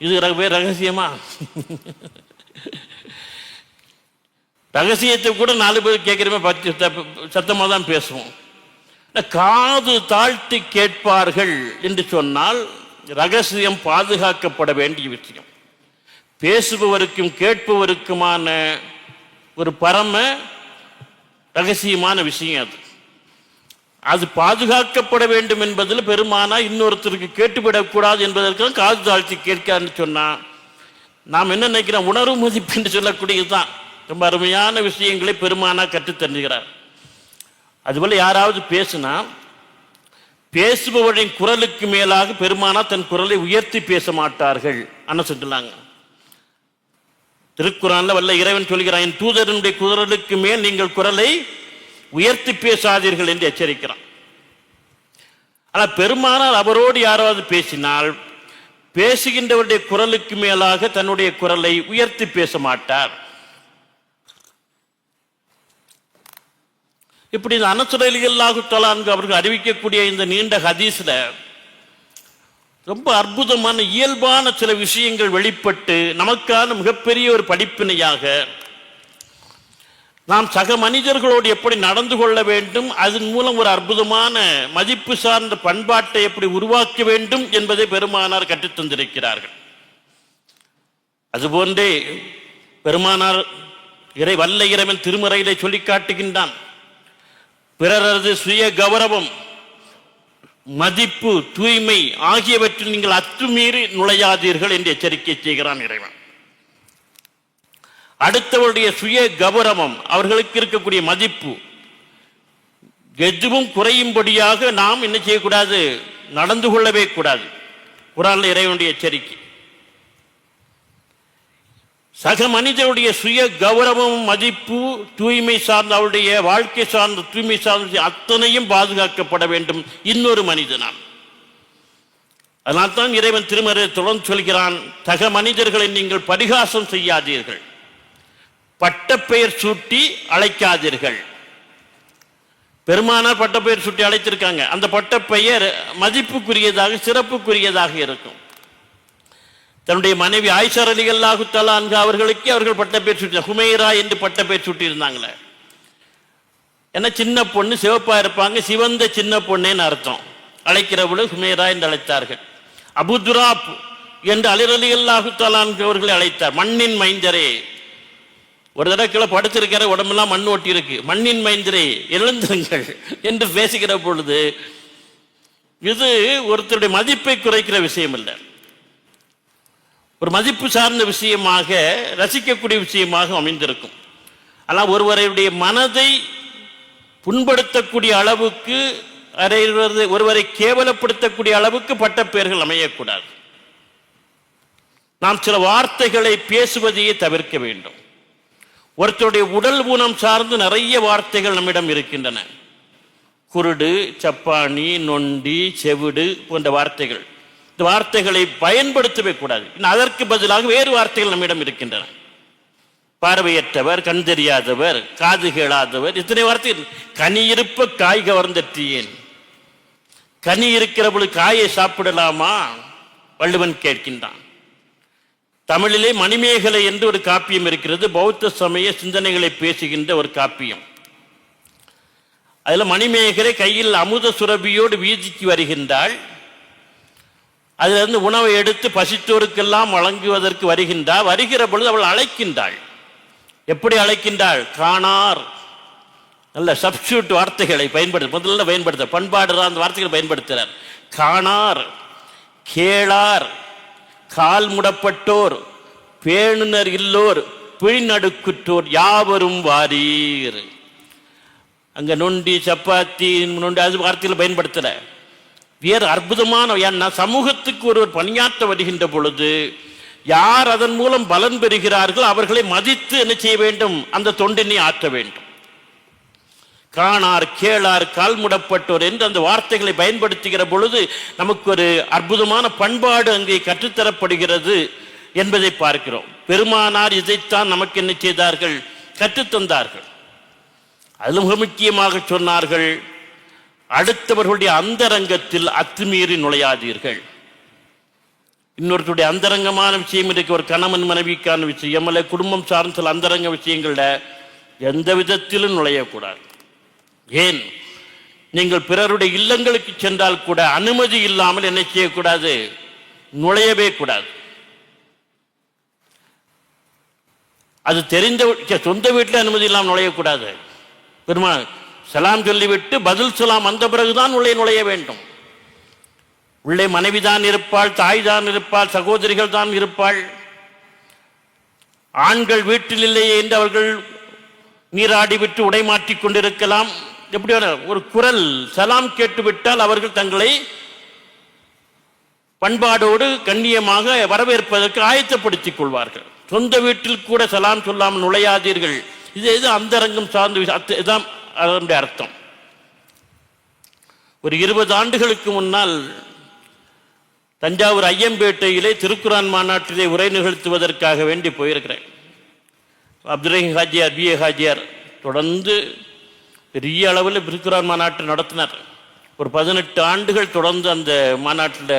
இது வேறு ரகசியமா? ரகசியத்தை கூட 4 பேர் கேட்கிறமே சத்தமாக தான் பேசுவோம். காது தாழ்த்தி கேட்பார்கள் என்று சொன்னால் ரகசியம் பாதுகாக்கப்பட வேண்டிய விஷயம். பேசுபவருக்கும் கேட்பவருக்குமான ஒரு பரம ரகசியமான விஷயம் அது. அது பாதுகாக்கப்பட வேண்டும் என்பதில் பெருமானா இன்னொருத்தருக்கு கேட்டுவிடக்கூடாது என்பதற்கு காது தாழ்த்தி கேட்கான்னு சொன்னா நாம் என்ன நினைக்கிறோம், உணர்வு மதிப்பு என்று சொல்லக்கூடியதுதான். ரொம்ப அருமையான விஷயங்களை பெருமானா கற்றுத் தருகிறார். அதுபோல யாராவது பேசினா பேசுபவரின் குரலுக்கு மேலாக பெருமானா தன் குரலை உயர்த்தி பேச மாட்டார்கள் அண்ணா சொன்னாங்க. திருக்குறான்ல வல்ல இறைவன் சொல்கிறான், என் தூதரனுடைய குரலுக்கு மேல் நீங்கள் குரலை உயர்த்தி பேசாதீர்கள் என்று எச்சரிக்கிறான். ஆனால் பெருமானார் அவரோடு யாராவது பேசினால் பேசுகின்றவருடைய குரலுக்கு மேலாக தன்னுடைய குரலை உயர்த்தி பேச மாட்டார். இப்படி இந்த அனஸ் ரலியல்லாஹு தஆலா அன்ஹு அவர்கள் அறிவிக்கக்கூடிய இந்த நீண்ட ஹதீஸ்ல ரொம்ப அற்புதமான இயல்பான சில விஷயங்கள் வெளிப்பட்டு நமக்கான மிகப்பெரிய ஒரு படிப்பினையாக நாம் சக மனிதர்களோடு எப்படி நடந்து கொள்ள வேண்டும், அதன் மூலம் ஒரு அற்புதமான மதிப்பு சார்ந்த பண்பாட்டை எப்படி உருவாக்க வேண்டும் என்பதை பெருமானார் கற்றுத் தந்திருக்கிறார்கள். அதுபோன்றே பெருமானார் வல்ல இறைவன் திருமறையிலே சொல்லி காட்டுகின்றான், பிறரது சுய கௌரவம், மதிப்பு, தூய்மை ஆகியவற்றில் நீங்கள் அத்துமீறி நுழையாதீர்கள் என்று எச்சரிக்கை செய்கிறான் இறைவன். அடுத்தவருடைய சுய கௌரவம், அவர்களுக்கு இருக்கக்கூடிய மதிப்பு எதுவும் குறையும்படியாக நாம் என்ன செய்யக்கூடாது, நடந்து கொள்ளவே கூடாது. குர்ஆன்ல இறைவனுடைய எச்சரிக்கை. சக மனிதனுடைய சுய கௌரவம், மதிப்பு, தூய்மை சார்ந்த அவருடைய வாழ்க்கை சார்ந்த தூய்மை சார்ந்த அத்தனையும் பாதுகாக்கப்பட வேண்டும் இன்னொரு மனிதனால். அதனால்தான் இறைவன் திருமறை தொடர்ந்து சொல்கிறான், சக மனிதர்களை நீங்கள் பரிகாசம் செய்யாதீர்கள், பட்டப்பெயர் சூட்டி அழைக்காதீர்கள். பெருமானார் பட்டப்பெயர் சூட்டி அழைத்திருக்காங்க. அந்த பட்டப்பெயர் மதிப்புக்குரியதாக சிறப்புக்குரியதாக இருக்கும். தன்னுடைய மனைவி ஆயிஷா ரலியல்லாஹு தஆலா அன்ஹா அவர்களுக்கு அவர்கள் பட்டப்பெயர் சூட்டி ஹுமைரா என்று பட்டப்பெயர் சூட்டி இருந்தாங்களே. ஏன்னா சின்ன பொண்ணு சிவப்பா இருப்பாங்க, சிவந்த சின்ன பொண்ணேன்னு அர்த்தம். அழைக்கிறவர்கள் ஹுமைரா என்று அழைத்தார்கள். அபு துராப் என்று அலி ரலியல்லாஹு தஆலா அன்ஹு அவர்களை அழைத்தார். மண்ணின் மைந்தரே, ஒரு தடவை கீழே படுத்திருக்கிற உடம்பெல்லாம் மண் ஓட்டி இருக்கு, மண்ணின் மைந்தரே எழுந்திருங்கள் என்று பேசுகிற பொழுது இது ஒருத்தருடைய மதிப்பை குறைக்கிற விஷயம் இல்லை, ஒரு மதிப்பு சார்ந்த விஷயமாக ரசிக்கக்கூடிய விஷயமாக அமைந்திருக்கும். ஆனால் ஒருவருடைய மனதை புண்படுத்தக்கூடிய அளவுக்கு, ஒருவரை கேவலப்படுத்தக்கூடிய அளவுக்கு பட்ட பெயர்கள் அமையக்கூடாது. நாம் சில வார்த்தைகளை பேசுவதையே தவிர்க்க வேண்டும். ஒருத்தருடைய உடல் ஊனம் சார்ந்து நிறைய வார்த்தைகள் நம்மிடம் இருக்கின்றன. குருடு, சப்பானி, நொண்டி, செவிடு போன்ற வார்த்தைகள். இந்த வார்த்தைகளை பயன்படுத்தவே கூடாது. அதற்கு பதிலாக வேறு வார்த்தைகள் நம்மிடம் இருக்கின்றன. பார்வையற்றவர், கண் தெரியாதவர், காது கேளாதவர், இத்தனை வார்த்தை. கனி இருப்ப காய் கவர்ந்தேன், கனி இருக்கிற பொழுது காயை சாப்பிடலாமா வள்ளுவன் கேட்கின்றான். தமிழிலே மணிமேகலை என்று ஒரு காப்பியம் இருக்கிறது, பௌத்த சமய சிந்தனைகளை பேசுகின்ற ஒரு காப்பியம். அதுல மணிமேகலை கையில் அமுத சுரபியோடு வீதிக்கு வருகின்றாள். அதுல இருந்து உணவை எடுத்து பசித்தோருக்கெல்லாம் வழங்குவதற்கு வருகின்றாள். வருகிற பொழுது அவள் அழைக்கின்றாள். எப்படி அழைக்கின்றாள்? காணார். நல்ல சப்ஸ்டியூட் வார்த்தைகளை முதல்ல பயன்படுத்த பண்பாடு அந்த வார்த்தைகளை பயன்படுத்துகிறார். காணார், கேளார், கால் முடப்பட்டோர், பேணுனர் இல்லோர், பிழிநடுக்குற்றோர் யாவரும் வாரீர். அங்க நொண்டி, சப்பாத்தி, நொண்டி அது வார்த்தைகளை பயன்படுத்தல. வேறு அற்புதமான, ஏன்னா சமூகத்துக்கு ஒருவர் பணியாற்ற வருகின்ற பொழுது யார் அதன் மூலம் பலன் பெறுகிறார்கள் அவர்களை மதித்து என்ன செய்ய வேண்டும், அந்த தொண்டினை ஆற்ற வேண்டும். காணார், கேளார், கால் முடப்பட்டோர் என்று அந்த வார்த்தைகளை பயன்படுத்துகிற பொழுது நமக்கு ஒரு அற்புதமான பண்பாடு அங்கே கற்றுத்தரப்படுகிறது என்பதை பார்க்கிறோம். பெருமானார் இதைத்தான் நமக்கு என்ன செய்தார்கள், கற்றுத்தந்தார்கள். அதில் மிக முக்கியமாக சொன்னார்கள், அடுத்தவர்களுடைய அந்தரங்கத்தில் அத்துமீறி நுழையாதீர்கள். இன்னொருத்தருடைய அந்தரங்கமான விஷயம் இருக்கு, ஒரு கணவன் மனைவிக்கான விஷயம் அல்ல குடும்பம் சார்ந்த சில அந்தரங்க விஷயங்கள்ல எந்த விதத்திலும் நுழையக்கூடாது. ஏன், நீங்கள் பிறருடைய இல்லங்களுக்கு சென்றால் கூட அனுமதி இல்லாமல் என்ன செய்யக்கூடாது, நுழையவே கூடாது. அது தெரிந்த சொந்த வீட்டில் அனுமதி இல்லாமல் நுழையக்கூடாது. பெருமா சலாம் சொல்லிவிட்டு பதில் சலாம் வந்த பிறகுதான் உள்ளே நுழைய வேண்டும். உள்ளே மனைவி தான் இருப்பாள், தாய் தான் இருப்பாள், சகோதரிகள் தான் இருப்பாள். ஆண்கள் வீட்டில் இல்லையே என்று அவர்கள் நீராடி விட்டு உடை மாற்றிக் கொண்டிருக்கலாம். எப்படி ஒரு குரல் சலாம் கேட்டுவிட்டால் அவர்கள் தங்களை பண்பாடோடு கண்ணியமாக வரவேற்பதற்கு ஆயத்தப்படுத்திக் கொள்வார்கள். சொந்த வீட்டில் கூட சலாம் சொல்லாமல் நுழையாதீர்கள். இது அந்தரங்கம் சார்ந்த அதனுடைய அர்த்தம். ஒரு 20 ஆண்டுகளுக்கு முன்னால் தஞ்சாவூர் ஐயம்பேட்டையிலே திருக்குரான் மாநாட்டிலே உரை நிகழ்த்துவதற்காக வேண்டி போயிருக்கிறேன். அப்துல் ஹாஜியார், BA ஹாஜியார் தொடர்ந்து பெரிய அளவில் திருக்குரான் மாநாட்டை நடத்தினார். ஒரு 18 ஆண்டுகள் தொடர்ந்து அந்த மாநாட்டில்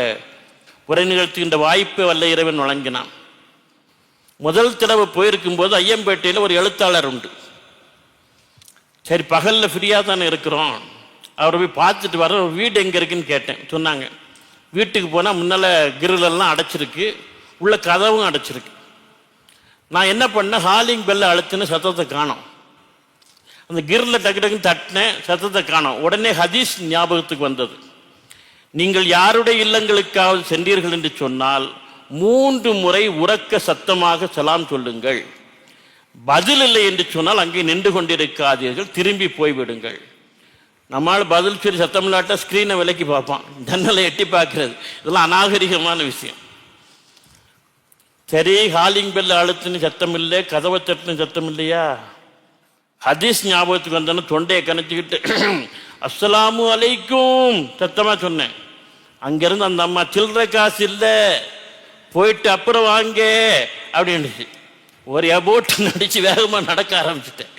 உரை நிகழ்த்துகின்ற வாய்ப்பை வல்ல இறைவன் வழங்கினான். முதல் தடவை போயிருக்கும் போது ஐயம்பேட்டையில் ஒரு எழுத்தாளர் உண்டு. சரி, பகலில் ஃப்ரீயாக தானே இருக்கிறோம், அவரை போய் பார்த்துட்டு வர, வீடு எங்கே இருக்குன்னு கேட்டேன். சொன்னாங்க, வீட்டுக்கு போனால் முன்னால் கிரிலெல்லாம் அடைச்சிருக்கு, உள்ள கதவும் அடைச்சிருக்கு. நான் என்ன பண்ணேன், ஹாலிங் பெல்ல அழுத்தின சத்தத்தை காணோம். அந்த கிரில் டக்கு டக்குன்னு தட்டினேன், சத்தத்தை காணோம். உடனே ஹதீஸ் ஞாபகத்துக்கு வந்தது. நீங்கள் யாருடைய இல்லங்களுக்காவது சென்றீர்கள் என்று சொன்னால் 3 முறை உரக்க சத்தமாக சலாம் சொல்லுங்கள். பதில் இல்லை என்று சொன்னால் அங்கே நின்று கொண்டிருக்காதீர்கள், திரும்பி போய்விடுங்கள். நம்மால் பதில் சொல்லி சத்தம் இல்லாட்டா ஸ்கிரீனை விலக்கி பார்ப்பான், ஜன்னலை எட்டி பார்க்கறது, இதெல்லாம் அநாகரிகமான விஷயம். சரி, ஹாலிங் பெல் அழுத்துன்னு சத்தம் இல்லை, கதவை தட்டுன்னு சத்தம் இல்லையா? ஹதீஸ் ஞாபகத்துக்கு வந்தோன்னு தொண்டையை கணச்சிக்கிட்டு அஸ்ஸலாமு அலைக்கும் சத்தமா சொன்னேன். அங்கிருந்து அந்த அம்மா சில்லற காசு இல்லை, போயிட்டு அப்புறம் வாங்க அப்படின்னு ஒரு போட்டு நடிச்சு வேகமாக நடக்க ஆரம்பிச்சுட்டேன்.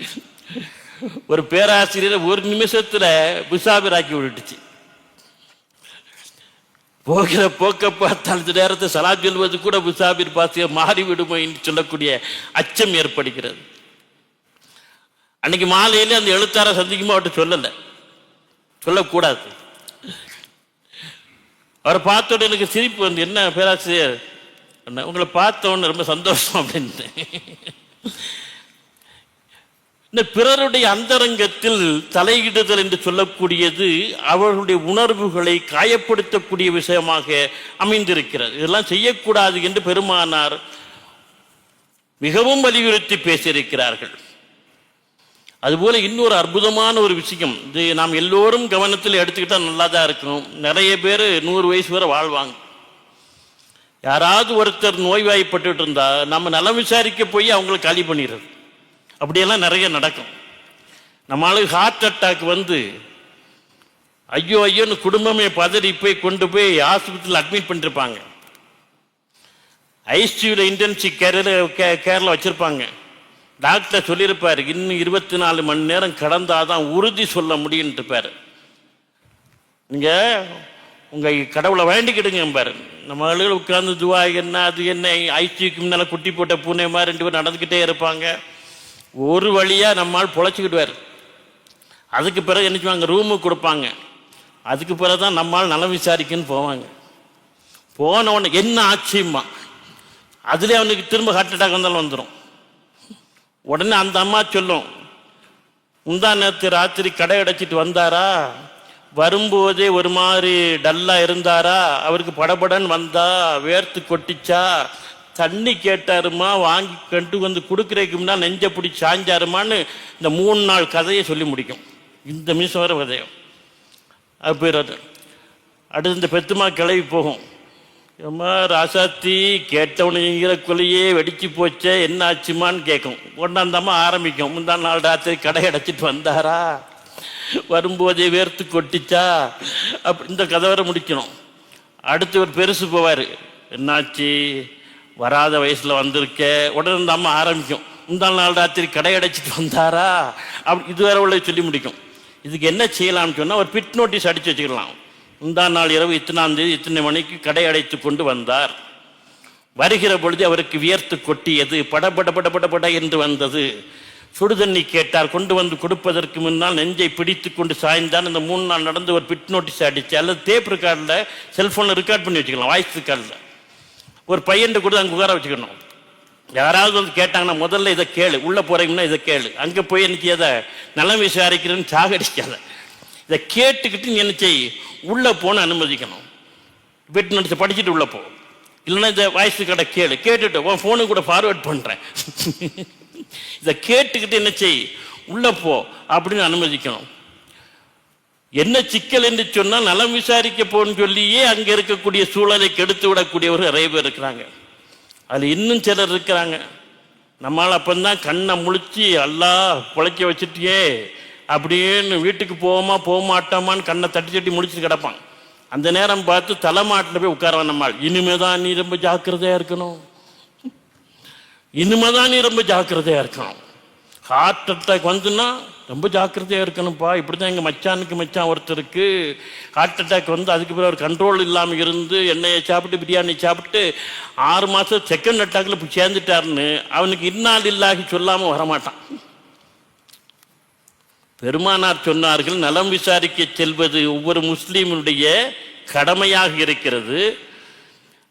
ஒரு பேராசிரியர் ஒரு நிமிஷத்துல புசாபிராக்கி விட்டுச்சு. போகிற போக்க பார்த்தால் நேரத்தை சலா சொல்வது கூட புசாபிர் பாசிய மாறிவிடுமோ என்று சொல்லக்கூடிய அச்சம் ஏற்படுகிறது. அன்னைக்கு மாலையில அந்த எழுத்தாரை சந்திக்குமோ அவர்கிட்ட சொல்லக்கூடாது. அவரை பார்த்தோட எனக்கு சிரிப்பு வந்து, என்ன பேராசிரியர், உங்களை பார்த்தோன்னு ரொம்ப சந்தோஷம் அப்படின்ட்டு. இந்த பிறருடைய அந்தரங்கத்தில் தலையிடுதல் என்று சொல்லக்கூடியது அவர்களுடைய உணர்வுகளை காயப்படுத்தக்கூடிய விஷயமாக அமைந்திருக்கிறது. இதெல்லாம் செய்யக்கூடாது என்று பெருமானார் மிகவும் வலியுறுத்தி பேசியிருக்கிறார்கள். அதுபோல இன்னொரு அற்புதமான ஒரு விஷயம், இது நாம் எல்லோரும் கவனத்தில் எடுத்துக்கிட்டா நல்லா தான் இருக்கும். நிறைய பேர் 100 வயசு வரை வாழ்வாங்க. யாராவது ஒருத்தர் நோய்வாய்ப்பட்டு இருந்தா நம்ம நலம் விசாரிக்க போய் அவங்களை காலி பண்ணிடுறது, அப்படியெல்லாம் நிறைய நடக்கும். நம்மளுக்கு ஹார்ட் அட்டாக் வந்து ஐயோ ஐயோன்னு குடும்பமே பதறி போய் கொண்டு போய் ஆஸ்பத்திரியில் அட்மிட் பண்ணிருப்பாங்க. ஐசியூல இன்டென்சிவ் கேர்ல வச்சிருப்பாங்க. டாக்டர் சொல்லியிருப்பாரு, இன்னும் 24 மணி நேரம் கடந்தாதான் உறுதி சொல்ல முடியும் இருப்பாரு. நீங்க உங்க கடவுளை வேண்டிக்கிடுங்க பாரு. நம்ம ஆளுகள் உட்கார்ந்து துவா என்ன அது என்ன, ஐசியூக்கு முன்னால குட்டி போட்ட பூனை மாதிரி 2 பேர் நடந்துக்கிட்டே இருப்பாங்க. ஒரு வழியா நம்மால் பொழைச்சிக்கிடுவார். அதுக்கு பிறகு என்ன செய்வாங்க, ரூமுக்கு கொடுப்பாங்க. அதுக்கு பிறகுதான் நம்மால் நலம் விசாரிக்குன்னு போவாங்க. போன உடனே என்ன ஆச்சுமா, அதுலேயே அவனுக்கு திரும்ப ஹார்ட் அட்டாக் வந்தாலும் வந்துடும். உடனே அந்த அம்மா சொல்லும், முந்தா நேற்று ராத்திரி கடை அடைச்சிட்டு வந்தாரா, வரும்போதே ஒரு மாதிரி டல்லா இருந்தாரா, அவருக்கு படபடன்னு வந்தா, வேர்த்து கொட்டிச்சா, தண்ணி கேட்டாருமா, வாங்கி கண்டு வந்து கொடுக்குறதுக்கு முன்னால் நெஞ்ச பிடிச்சி சாஞ்சாருமான்னு இந்த 3 நாள் கதையை சொல்லி முடிக்கும். இந்த நிமிஷம் வர கதையும் அது போயிடாது. அடுத்து இந்த பெத்துமா கிளவி போகும், ஏம்மா ராசாத்தி கேட்டவனுங்கிற கொலையே வெடிச்சு போச்சே என்ன ஆச்சுமான்னு கேட்கும். கொண்டாந்தாம ஆரம்பிக்கும், முந்தா நாள் ராத்திரி கடை அடைச்சிட்டு வந்தாரா, வரும்போதே வேர்த்து கொட்டிச்சா, அப்படி இந்த கதை வர முடிக்கணும். அடுத்து ஒரு பெருசு போவார், என்னாச்சு வராத வயசுல வந்திருக்க, உடனே இந்த அம்மா ஆரம்பிக்கும், முந்தா நாள் ராத்திரி கடை அடைச்சிட்டு வந்தாரா, அப்படி இது வர உள்ள சொல்லி முடிக்கும். இதுக்கு என்ன செய்யலாம்னு சொன்னால் ஒரு பிட் நோட்டீஸ் அடிச்சு வச்சுக்கலாம். முந்தா நாள் இரவு இத்தனாம் தேதி இத்தனை மணிக்கு கடை அடைத்து கொண்டு வந்தார், வருகிற பொழுது அவருக்கு வியர்த்து கொட்டியது, படபட படபட பட என்று வந்தது, சுடுதண்ணி கேட்டார், கொண்டு வந்து கொடுப்பதற்கு முன்னால் நெஞ்சை பிடித்து கொண்டு சாய்ந்தான். இந்த 3 நாள் நடந்து ஒரு பிட் நோட்டீஸ் அடிச்சு, அல்லது டேப் ரெக்கார்டில் செல்போனில் ரெக்கார்ட் பண்ணி வச்சுக்கலாம், வாய்ஸ் ரெக்கார்டில் ஒரு பையன் கூட அங்கே உட்கார வச்சுக்கணும். யாராவது வந்து கேட்டாங்கன்னா முதல்ல இதை கேளு, உள்ள போறீங்கன்னா இதை கேளு, அங்கே போய் என்ன செய்யாத நலம் விசாரிக்கிறேன்னு சாகடிக்காத, இதை கேட்டுக்கிட்டு நீ என்ன செய், உள்ள போன அனுமதிக்கணும். வீட்டு நடிச்சு படிச்சுட்டு உள்ள போ, இல்லைன்னா இந்த வாய்ஸ் கடை கேளு, கேட்டுட்டு உன் ஃபோனு கூட ஃபார்வேர்ட் பண்ணுறேன், இதை கேட்டுக்கிட்டு என்ன செய், உள்ள போ அப்படின்னு அனுமதிக்கணும். என்ன சிக்கல் என்று சொன்னால் நலம் விசாரிக்க போன்னு சொல்லியே அங்கே இருக்கக்கூடிய சூழலை கெடுத்து விடக்கூடியவர்கள் நிறைய பேர் இருக்கிறாங்க. அதில் இன்னும் சிலர் இருக்கிறாங்க, நம்மளால் அப்பந்தான் கண்ணை முழிச்சு அல்லா பொழைக்க வச்சுட்டியே அப்படின்னு வீட்டுக்கு போவோமா போக மாட்டோமான்னு கண்ணை தட்டி தட்டி முடிச்சுட்டு கிடப்பான். அந்த நேரம் பார்த்து தலைமாட்டில் போய் உட்கார நம்மால், இனிமேதான் நீ ரொம்ப ஜாக்கிரதையா இருக்கணும், இனிமேதான் நீ ரொம்ப ஜாக்கிரதையா இருக்கணும். ஹார்ட் அட்டாக் வந்துன்னா ரொம்ப ஜாக்கிரதையாக இருக்கணும்ப்பா. இப்படி தான் எங்கள் மச்சான் ஒருத்தருக்கு ஹார்ட் அட்டாக் வந்து அதுக்கு பிறகு ஒரு கண்ட்ரோல் இல்லாமல் இருந்து எண்ணெயை சாப்பிட்டு பிரியாணி சாப்பிட்டு 6 மாதம் செகண்ட் அட்டாக்ல போய் சேர்ந்துட்டாருன்னு அவனுக்கு இன்னால் இல்லாகி சொல்லாமல் வரமாட்டான். பெருமானார் சொன்னார்கள், நலம் விசாரிக்க செல்வது ஒவ்வொரு முஸ்லீமுடைய கடமையாக இருக்கிறது.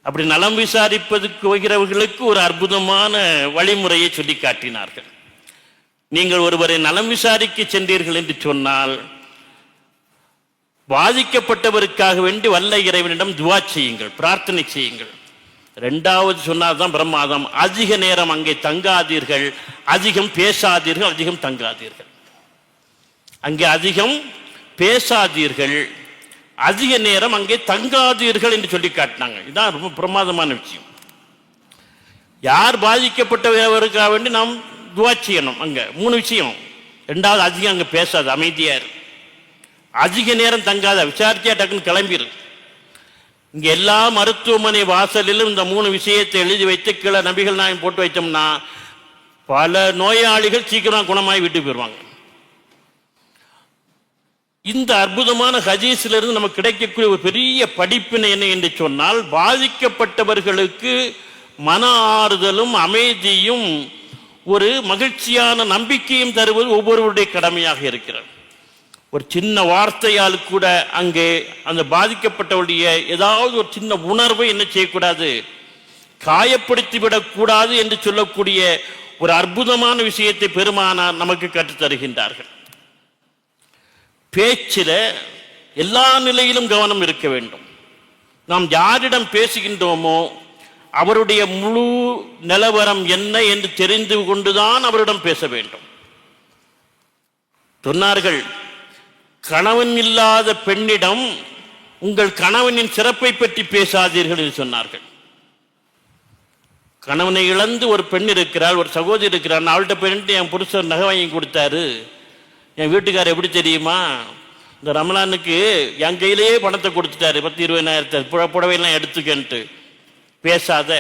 அப்படி நலம் விசாரிப்பதற்கு போகிறவர்களுக்கு ஒரு அற்புதமான வழிமுறையை சொல்லி காட்டினார்கள். நீங்கள் ஒருவரை நலம் விசாரிக்க சென்றீர்கள் என்று சொன்னால் பாதிக்கப்பட்டவருக்காக வேண்டி வல்ல இறைவனிடம் துவா செய்யுங்கள், பிரார்த்தனை செய்யுங்கள். 2வது சொன்னால்தான் பிரமாதம், அதிக நேரம் அங்கே தங்காதீர்கள், அதிகம் பேசாதீர்கள், அதிகம் தங்காதீர்கள். அங்கே அதிகம் பேசாதீர்கள், அதிக நேரம் அங்கே தங்காதீர்கள் என்று சொல்லி காட்டினாங்க. இதுதான் ரொம்ப பிரமாதமான விஷயம். யார் பாதிக்கப்பட்டவருக்காக வேண்டி நாம் துவா செய்யணும். அங்கே 3 விஷயம். 2வது அதிகம் அங்கே பேசாது, அமைதியா இரு, அதிக நேரம் தங்காத, விசாரிச்சா டக்குன்னு கிளம்பிடு. இங்க எல்லா மருத்துவமனை வாசலிலும் இந்த 3 விஷயத்தை எழுதி வைத்து கீழே நபிகள் நாயம் போட்டு வைத்தோம்னா பல நோயாளிகள் சீக்கிரம் குணமாய் வீட்டுக்கு போயிடுவாங்க. இந்த அற்புதமான ஹதீஸில் இருந்து நமக்கு கிடைக்கக்கூடிய ஒரு பெரிய படிப்பினை என்ன என்று சொன்னால், பாதிக்கப்பட்டவர்களுக்கு மன ஆறுதலும் அமைதியும் ஒரு மகிழ்ச்சியான நம்பிக்கையும் தருவது ஒவ்வொருவருடைய கடமையாக இருக்கிறது. ஒரு சின்ன வார்த்தையால் கூட அங்கே அந்த பாதிக்கப்பட்டவருடைய ஏதாவது ஒரு சின்ன உணர்வை என்ன செய்யக்கூடாது, காயப்படுத்திவிடக் கூடாது என்று சொல்லக்கூடிய ஒரு அற்புதமான விஷயத்தை பெருமானார் நமக்கு கற்றுத் தருகின்றார்கள். பேச்சில் எல்லா நிலையிலும் கவனம் இருக்க வேண்டும். நாம் யாரிடம் பேசுகின்றோமோ அவருடைய முழு நிலவரம் என்ன என்று தெரிந்து கொண்டுதான் அவரிடம் பேச வேண்டும். சொன்னார்கள், கணவன் இல்லாத பெண்ணிடம் உங்கள் கணவனின் சிறப்பை பற்றி பேசாதீர்கள் என்று சொன்னார்கள். கணவனை இழந்து ஒரு பெண் இருக்கிறாள், ஒரு சகோதரி இருக்கிறாள், அவள்கிட்ட போயிட்டு என் புருஷர் நகை வாங்கி கொடுத்தாரு, என் வீட்டுக்காரர் எப்படி தெரியுமா, இந்த ரமலானுக்கு என் கையிலேயே பணத்தை கொடுத்துட்டாரு, 10,000-20,000 புடவையெல்லாம் எடுத்துக்கன்ட்டு பேசாத.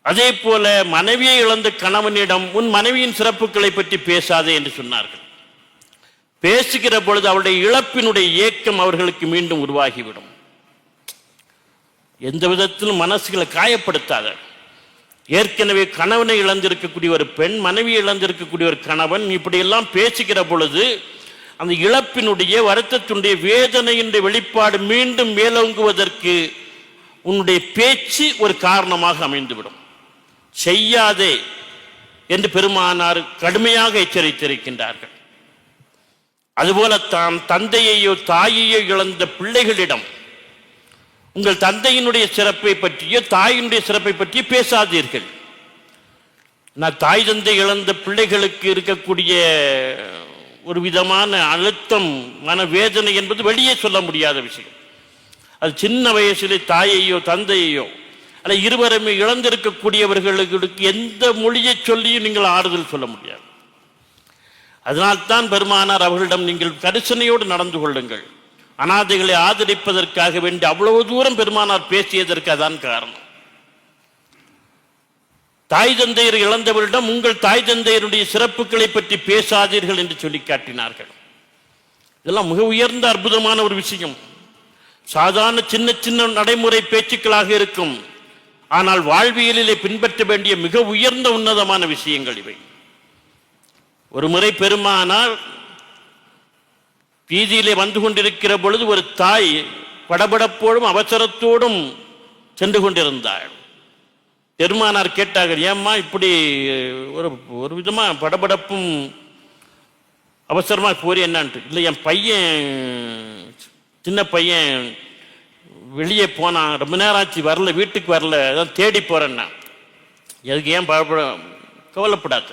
அதே போல மனைவியை இழந்த கணவனிடம் உன் மனைவியின் சிறப்புகளை பற்றி பேசாதே என்று சொன்னார்கள். பேசுகிற பொழுது அவருடைய இழப்பினுடைய ஏக்கம் அவர்களுக்கு மீண்டும் உருவாகிவிடும். எந்த விதத்திலும் மனசுகளை காயப்படுத்தாத. ஏற்கனவே கணவனை இழந்திருக்கக்கூடிய ஒரு பெண், மனைவியை இழந்திருக்கக்கூடிய ஒரு கணவன், இப்படியெல்லாம் பேசுகிற பொழுது அந்த இழப்பினுடைய வருத்தத்தினுடைய வேதனையினுடைய வெளிப்பாடு மீண்டும் மேலோங்குவதற்கு உன்னுடைய பேச்சு ஒரு காரணமாக அமைந்துவிடும். செய்யாதே என்று பெருமானார் கடுமையாக எச்சரித்திருக்கின்றார்கள். அதுபோலத்தான் தந்தையையோ தாயையோ இழந்த பிள்ளைகளிடம் உங்கள் தந்தையினுடைய சிறப்பை பற்றியோ தாயினுடைய சிறப்பை பற்றியோ பேசாதீர்கள். நான் தாய் தந்தை இழந்த பிள்ளைகளுக்கு இருக்கக்கூடிய ஒரு விதமான அழுத்தம், மனவேதனை என்பது வெளியே சொல்ல முடியாத விஷயம். அது சின்ன வயசிலே தாயையோ தந்தையோ அல்ல இருவருமே இழந்திருக்கக்கூடியவர்களுக்கு எந்த மொழியை சொல்லியும் நீங்கள் ஆறுதல் சொல்ல முடியாது. அதனால்தான் பெருமானார் அவர்களிடம் நீங்கள் கரிசனையோடு நடந்து கொள்ளுங்கள், அனாதைகளை ஆதரிப்பதற்காக வேண்டி அவ்வளவு தூரம் பெருமானார் பேசியதற்கு அதான் காரணம். தாய் தந்தையர் இழந்தவரிடம் உங்கள் தாய் தந்தையருடைய சிறப்புகளை பற்றி பேசாதீர்கள் என்று சொல்லி காட்டினார்கள். இதெல்லாம் மிக உயர்ந்த அற்புதமான ஒரு விஷயம். சாதாரண சின்ன சின்ன நடைமுறை பேச்சுக்களாக இருக்கும், ஆனால் வாழ்வியலிலே பின்பற்ற வேண்டிய மிக உயர்ந்த உன்னதமான விஷயங்கள் இவை. ஒரு முறை பெருமானார் வீதியிலே வந்து கொண்டிருக்கிற பொழுது ஒரு தாய் படபடப்போடும் அவசரத்தோடும் சென்று கொண்டிருந்தாள். பெருமானார் கேட்டார்கள், ஏம்மா இப்படி ஒரு ஒரு விதமா படபடப்பும் அவசரமா போறி என்னான்ட்டு. இல்லை, என் பையன், சின்ன பையன் வெளியே போனான், ரொம்ப நேரம் ஆச்சு வரல, வீட்டுக்கு வரல, அதான் தேடி போறேன்னா. எதுக்கு, ஏன் கவலைப்படாத,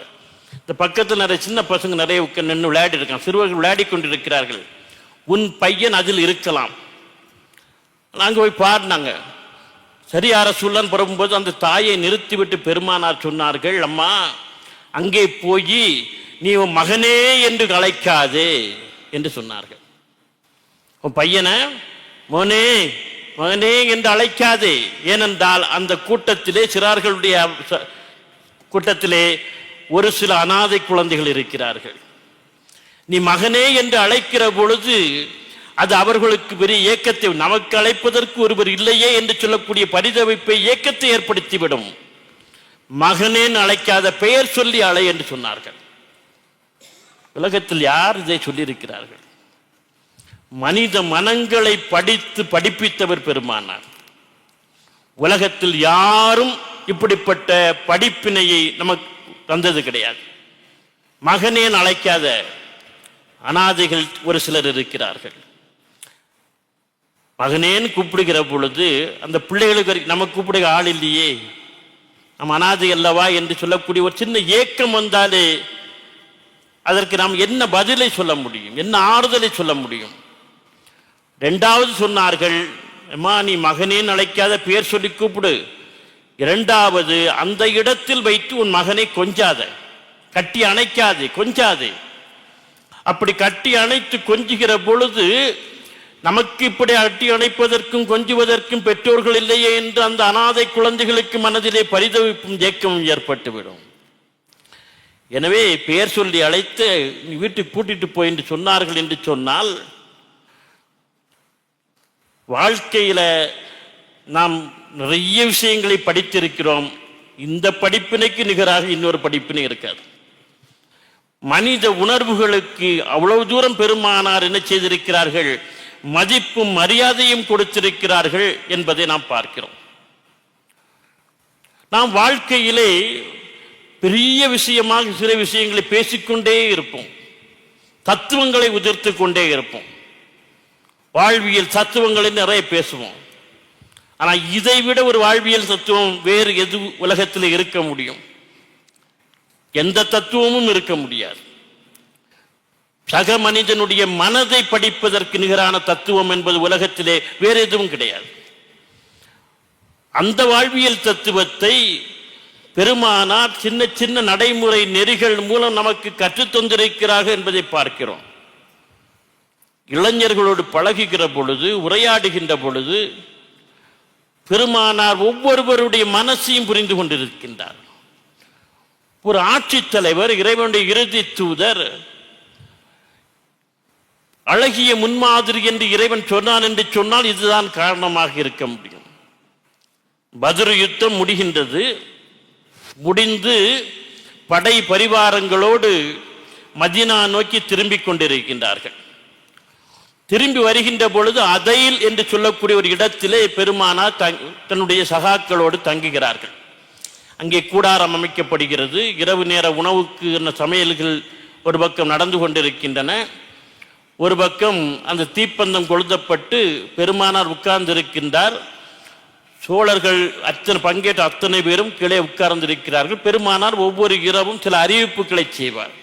இந்த பக்கத்தில் நிறைய சின்ன பசங்க நிறைய நின்று விளையாடி இருக்கான், சிறுவர்கள் விளையாடி கொண்டிருக்கிறார்கள், உன் பையன் அதில் இருக்கலாம், நாங்கள் போய் பாடினாங்க. சரி யார சூழலான்னு புறப்படும்போது அந்த தாயை நிறுத்திவிட்டு பெருமானார் சொன்னார்கள், அம்மா அங்கே போய் நீ உன் மகனே என்று அழைக்காதே என்று சொன்னார்கள். உன் பையனை மோனே மகனே என்று அழைக்காதே. ஏனென்றால் அந்த கூட்டத்திலே, சிறார்களுடைய கூட்டத்திலே ஒரு சில அனாதை குழந்தைகள் இருக்கிறார்கள். நீ மகனே என்று அழைக்கிற பொழுது அது அவர்களுக்கு பெரிய ஏக்கத்தை, நமக்கு அழைப்பதற்கு ஒருவர் இல்லையே என்று சொல்லக்கூடிய பரிதவிப்பை, ஏக்கத்தை ஏற்படுத்திவிடும். மகனேன்னு அழைக்காத, பெயர் சொல்லி அழை என்று சொன்னார்கள். உலகத்தில் யார் இதை சொல்லியிருக்கிறார்கள்? மனித மனங்களை படிப்பித்தவர் பெருமானார். உலகத்தில் யாரும் இப்படிப்பட்ட படிப்பினையை நமக்கு தந்தது கிடையாது. மகனேன் அழைக்காத அனாதைகள் ஒரு சிலர் இருக்கிறார்கள். மகனேன்னு கூப்பிடுகிற பொழுது அந்த பிள்ளைகளுக்கு நம்ம கூப்பிடுக ஆள் இல்லையே, நம்ம அனாதை அல்லவா என்று சொல்லக்கூடிய ஒரு சின்ன ஏக்கம் வந்தாலே அதற்கு நாம் என்ன பதிலை சொல்ல முடியும், என்ன ஆறுதலை சொல்ல முடியும்? இரண்டாவது சொன்னார்கள், அம்மா நீ மகனேன்னு அழைக்காத, பேர் சொல்லி கூப்பிடு. இரண்டாவது, அந்த இடத்தில் வைத்து உன் மகனை கொஞ்சாத, கட்டி அணைக்காது, கொஞ்சாது. அப்படி கட்டி அணைத்து கொஞ்சுகிற பொழுது நமக்கு இப்படி அட்டி அணைப்பதற்கும் கொஞ்சுவதற்கும் பெற்றோர்கள் இல்லையே என்று அந்த அனாதை குழந்தைகளுக்கு மனதிலே பரிதவிப்பும் ஏக்கமும் ஏற்பட்டுவிடும். எனவே பெயர் சொல்லி அழைத்து நீ வீட்டுக்கு கூட்டிட்டு போய் என்று சொன்னார்கள் என்று சொன்னால், வாழ்க்கையில நாம் நிறைய விஷயங்களை படித்திருக்கிறோம். இந்த படிப்பினைக்கு நிகராக இன்னொரு படிப்பினை இருக்காது. மனித உணர்வுகளுக்கு அவ்வளவு தூரம் பெருமானார் என்ன செய்திருக்கிறார்கள், மதிப்பும் மரியாதையும் கொடுத்திருக்கிறார்கள் என்பதை நாம் பார்க்கிறோம். நாம் வாழ்க்கையிலே பெரிய விஷயமாக சில விஷயங்களை பேசிக்கொண்டே இருப்போம், தத்துவங்களை உதிர்த்து கொண்டே இருப்போம், வாழ்வியல் தத்துவங்களை நிறைய பேசுவோம். ஆனால் இதை விட ஒரு வாழ்வியல் தத்துவம் வேறு எது உலகத்தில் இருக்க முடியும்? எந்த தத்துவமும் இருக்க முடியாது. சக மனிதனுடைய மனதை படிப்பதற்கு நிகரான தத்துவம் என்பது உலகத்திலே வேறு எதுவும் கிடையாது. அந்த வாழ்வியல் தத்துவத்தை பெருமானார் சின்ன சின்ன நடைமுறை நெறிகள் மூலம் நமக்கு கற்றுத்தந்திருக்கிறார்கள் என்பதை பார்க்கிறோம். இளைஞர்களோடு பழகுகிற பொழுது, உரையாடுகின்ற பொழுது பெருமானார் ஒவ்வொருவருடைய மனசையும் புரிந்து கொண்டிருக்கின்றார். ஒரு ஆட்சித் தலைவர், இறைவனுடைய இறுதி தூதர், அழகிய முன்மாதிரி என்று இறைவன் சொன்னான் என்று சொன்னால் இதுதான் காரணமாக இருக்க முடியும். பத்ர் யுத்தம் முடிகின்றது. முடிந்து படை பரிவாரங்களோடு மதீனா நோக்கி திரும்பிக் கொண்டிருக்கின்றார்கள். திரும்பி வருகின்ற பொழுது அதைல் என்று சொல்லக்கூடிய ஒரு இடத்திலே பெருமானார் தன்னுடைய சகாக்களோடு தங்குகிறார்கள். அங்கே கூடாரம் அமைக்கப்படுகிறது. இரவு நேர உணவுக்கு சமையல்கள் ஒரு பக்கம் நடந்து கொண்டிருக்கின்றன. ஒரு பக்கம் அந்த தீப்பந்தம் கொளுத்தப்பட்டு பெருமானார் உட்கார்ந்து இருக்கின்றார். சோழர்கள் பங்கேற்ற அத்தனை பேரும் கீழே உட்கார்ந்திருக்கிறார்கள். பெருமானார் ஒவ்வொரு இரவும் சில அறிவிப்புகளை செய்வார்.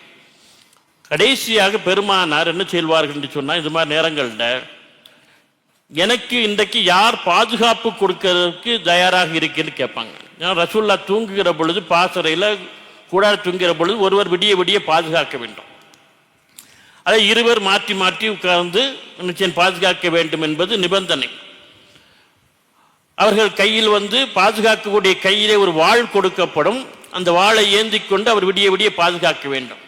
கடைசியாக பெருமானார் என்ன செய்வார்கள் என்று சொன்னால், இது மாதிரி நேரங்கள்ல எனக்கு இன்றைக்கு யார் பாதுகாப்பு கொடுக்கிறதுக்கு தயாராக இருக்குன்னு கேட்பாங்க. ரசூல்லா தூங்குகிற பொழுது, பாசறையில் கூட தூங்குகிற பொழுது ஒருவர் விடிய விடிய பாதுகாக்க வேண்டும். அதை இருவர் மாற்றி மாற்றி உட்கார்ந்து நிச்சயம் பாதுகாக்க வேண்டும் என்பது நிபந்தனை. அவர்கள் கையில் பாதுகாக்கக்கூடிய கையிலே ஒரு வாள் கொடுக்கப்படும். அந்த வாளை ஏந்தி கொண்டு அவர் விடிய விடிய பாதுகாக்க வேண்டும்.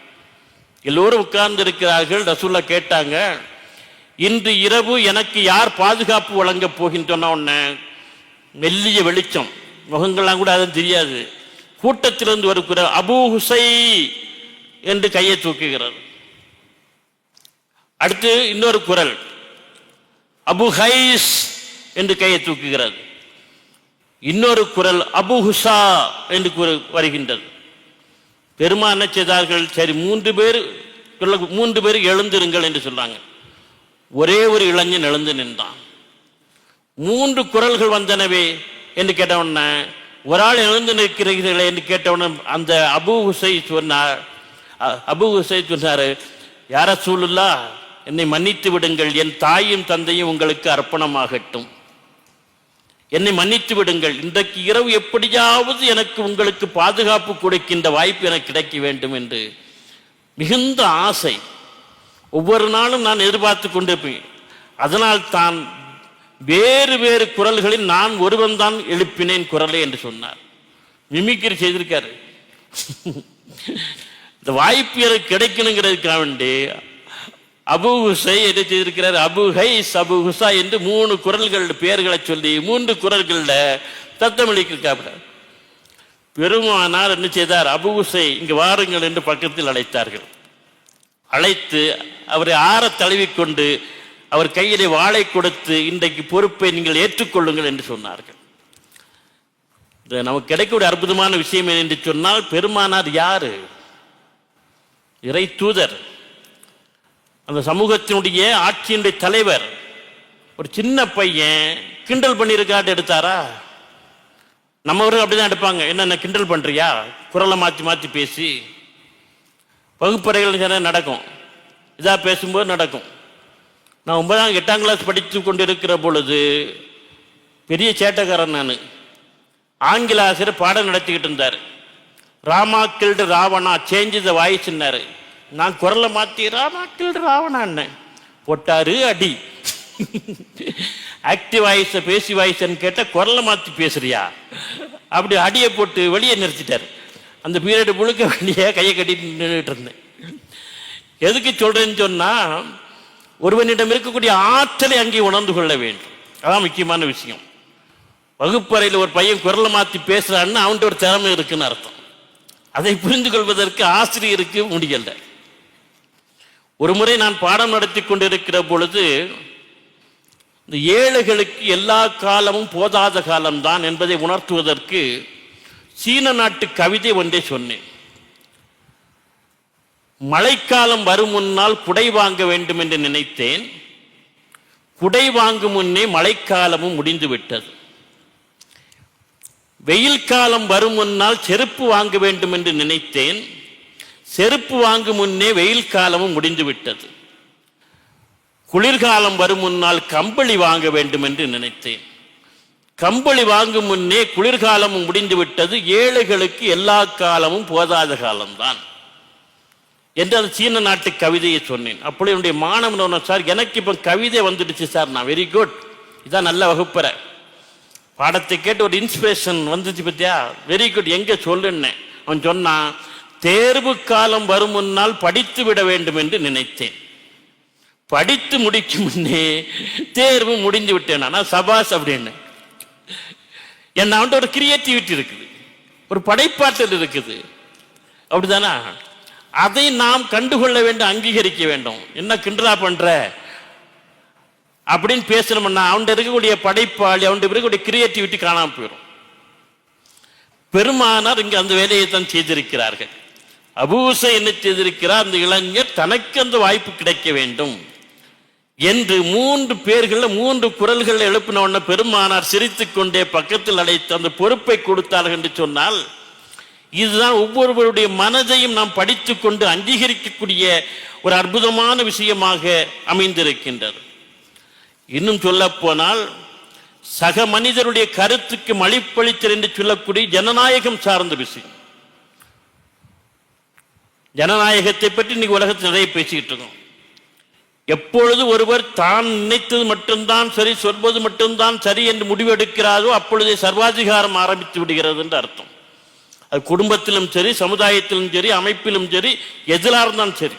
எல்லோரும் உட்கார்ந்து இருக்கிறார்கள். ரசூல்லா கேட்டாங்க, இன்று இரவு எனக்கு யார் பாதுகாப்பு வழங்க போகின்றன? மெல்லிய வெளிச்சம், முகங்கள்லாம் கூட அதுவும் தெரியாது. கூட்டத்திலிருந்து வருகிற அபூ ஹுசை என்று கையை தூக்குகிறது. அடுத்து இன்னொரு குரல், அபு ஹைஸ் என்று கையை தூக்குகிறது. இன்னொரு குரல் அபுஹுசா என்று வருகின்றது. பெருமான் என்ன செய்தார்கள்? சரி, 3 பேர் எழுந்திருங்கள் என்று சொன்னாங்க. ஒரே ஒரு இளைஞன் எழுந்து நின்றான். 3 குரல்கள் வந்தனவே என்று கேட்டவன, ஒரு ஆள் எழுந்து நிற்கிறீர்களே என்று கேட்டவன அந்த அபூ ஹுசை சொன்னாரு, யா ரசூலுல்லாஹ், என்னை மன்னித்து விடுங்கள், என் தாயும் தந்தையும் உங்களுக்கு அர்ப்பணமாகட்டும், என்னை மன்னித்து விடுங்கள், இன்றைக்கு இரவு எப்படியாவது எனக்கு உங்களுக்கு பாதுகாப்பு கொடுக்கின்ற வாய்ப்பு எனக்கு கிடைக்க வேண்டும் என்று மிகுந்த ஆசை. ஒவ்வொரு நாளும் நான் எதிர்பார்த்து கொண்டிருப்பேன். அதனால் தான் வேறு வேறு குரல்களில் நான் ஒருவன் தான் எழுப்பினேன் குரலை என்று சொன்னார். மிமிக்ரி செய்திருக்காரு. இந்த வாய்ப்பு எனக்கு கிடைக்கணுங்கிறதுக்காக வேண்டி அபூ ஹுசை என்ன செய்திருக்கிறார்? அபு ஹைஸ், அபு ஹுசா என்று 3 குரல்கள் பெயர்களை சொல்லி 3 குரல்களில் தத்தமளிக்கிறார். பெருமானார் என்ன செய்தார்? அபு ஹுசை இங்கு வாருங்கள் என்று பக்கத்தில் அழைத்தார்கள். அழைத்து அவரை ஆற தழுவிக்கொண்டு அவர் கையிலே வாளை கொடுத்து, இன்றைக்கு பொறுப்பை நீங்கள் ஏற்றுக்கொள்ளுங்கள் என்று சொன்னார்கள். நமக்கு கிடைக்கக்கூடிய அற்புதமான விஷயம் என்று சொன்னால், பெருமானார் யாரு? இறை தூதர், அந்த சமூகத்தினுடைய ஆட்சியினுடைய தலைவர். ஒரு சின்ன பையன் கிண்டல் பண்ணியிருக்காட்டு எடுத்தாரா? நம்மவர்கள் அப்படிதான் எடுப்பாங்க. என்ன கிண்டல் பண்றியா? குரலை மாற்றி மாற்றி பேசி வகுப்பறைகள் நடக்கும். இதா பேசும்போது நடக்கும். நான் 9ஆம் 8ஆம் கிளாஸ் படித்து கொண்டிருக்கிற பொழுது பெரிய சேட்டைக்காரன் நான். ஆங்கில ஆசிரியர் பாடம் நடத்திக்கிட்டு இருந்தார். Rama killed Ravana, change the வாய்ஸ்ன்னாரு. நான் குரலை மாற்றி ராமா கில்டு ராவணான்னு போட்டாரு அடி. ஆக்டிவ் வாய்ஸ் பேசி வாய்ஸ்ன்னு கேட்டால் குரலை மாற்றி பேசுறியா அப்படி அடியை போட்டு வெளியே நிறுத்திட்டார். அந்த பீரியடு முழுக்க வெளியே கையை கட்டிட்டு நின்றுட்டு இருந்தேன். எதுக்கு சொல்றேன்னு சொன்னா, ஒருவனிடம் இருக்கக்கூடிய ஆற்றலை அங்கே உணர்ந்து கொள்ள வேண்டும். அதான் முக்கியமான விஷயம். வகுப்பறையில் ஒரு பையன் குரலை மாற்றி பேசுறான்னு அவன்கிட்ட ஒரு திறமை இருக்குன்னு அர்த்தம். அதை புரிந்து கொள்வதற்கு ஆசிரியருக்கு முடியல. ஒரு முறை நான் பாடம் நடத்தி கொண்டிருக்கிற பொழுது, இந்த ஏழைகளுக்கு எல்லா காலமும் போதாத காலம்தான் என்பதை உணர்த்துவதற்கு சீன நாட்டு கவிதை ஒன்றை சொன்னேன். மழைக்காலம் வரும் முன்னால் குடை வாங்க வேண்டும் என்று நினைத்தேன். குடை வாங்கும் முன்னே மழைக்காலமும் முடிந்து விட்டது. வெயில் காலம் வரும் முன்னால் செருப்பு வாங்க வேண்டும் என்று நினைத்தேன். செருப்பு வாங்கும் முன்னே வெயில் காலமும் முடிந்து விட்டது. குளிர்காலம் வரும் முன்னால் கம்பளி வாங்க வேண்டும் என்று நினைத்தேன். கம்பளி வாங்கும் முன்னே குளிர்காலமும் முடிந்து விட்டது. ஏழைகளுக்கு எல்லா காலமும் போதாத காலம்தான் என்று அந்த சீன நாட்டு கவிதையை சொன்னேன். அப்படி என்னுடைய மாணவன், சார் எனக்கு இப்போ கவிதை வந்துடுச்சு சார். நான் வெரி குட், இதான் நல்ல வகுப்பறை. பாடத்தை கேட்டு ஒரு இன்ஸ்பிரேஷன் வந்துச்சு பத்தியா, வெரி குட், எங்க சொல்லுன்னு. அவன் சொன்னான், தேர்வு காலம் வரும் முன்னால் படித்து விட வேண்டும் என்று நினைத்தேன். படித்து முடிக்கும் முன்னே தேர்வு முடிந்து விட்டேன். நான் சபாஸ் அப்படின்னு. என்ன அவன்கிட்ட ஒரு கிரியேட்டிவிட்டி இருக்குது, ஒரு படைப்பாற்றல் இருக்குது. அப்படிதானா? அதை நாம் கண்டுகொள்ள வேண்டும், அங்கீகரிக்க வேண்டும். என்ன கிண்டலா பண்ற அப்படின்னு பேசணும்னா அவன் இருக்கக்கூடிய படைப்பாளி, அவன் இருக்கக்கூடிய கிரியேட்டிவிட்டி காணாம போயிடும். பெருமானார் இங்கு அந்த வேலையை தான் செய்திருக்கிறார்கள். அபூ ஹுசை என்ன செய்திருக்கிறார்? அந்த இளைஞர் தனக்கு அந்த வாய்ப்பு கிடைக்க வேண்டும் என்று 3 பேர்கள் 3 குரல்கள் எழுப்பின உடனே பெருமானார் சிரித்துக் கொண்டே பக்கத்தில் அழைத்து அந்த பொறுப்பை கொடுத்தார்கள் என்று சொன்னால், இதுதான் ஒவ்வொருவருடைய மனதையும் நாம் படித்துக் கொண்டு அங்கீகரிக்கக்கூடிய ஒரு அற்புதமான விஷயமாக அமைந்திருக்கின்றது. இன்னும் சொல்ல போனால், சக மனிதருடைய கருத்துக்கு மதிப்பளித்தல் என்று சொல்லக்கூடிய ஜனநாயகம் சார்ந்த விஷயம். ஜனநாயகத்தை பற்றி இன்னைக்கு உலகத்தில் நிறைய பேசிக்கிட்டு இருக்கோம். எப்பொழுது ஒருவர் தான் நினைத்தது மட்டும்தான் சரி, சொல்வது மட்டும்தான் சரி என்று முடிவெடுக்கிறாரோ அப்பொழுதே சர்வாதிகாரம் ஆரம்பித்து விடுகிறது என்று அர்த்தம். அது குடும்பத்திலும் சரி, சமுதாயத்திலும் சரி, அமைப்பிலும் சரி, எதிலார்தான் சரி.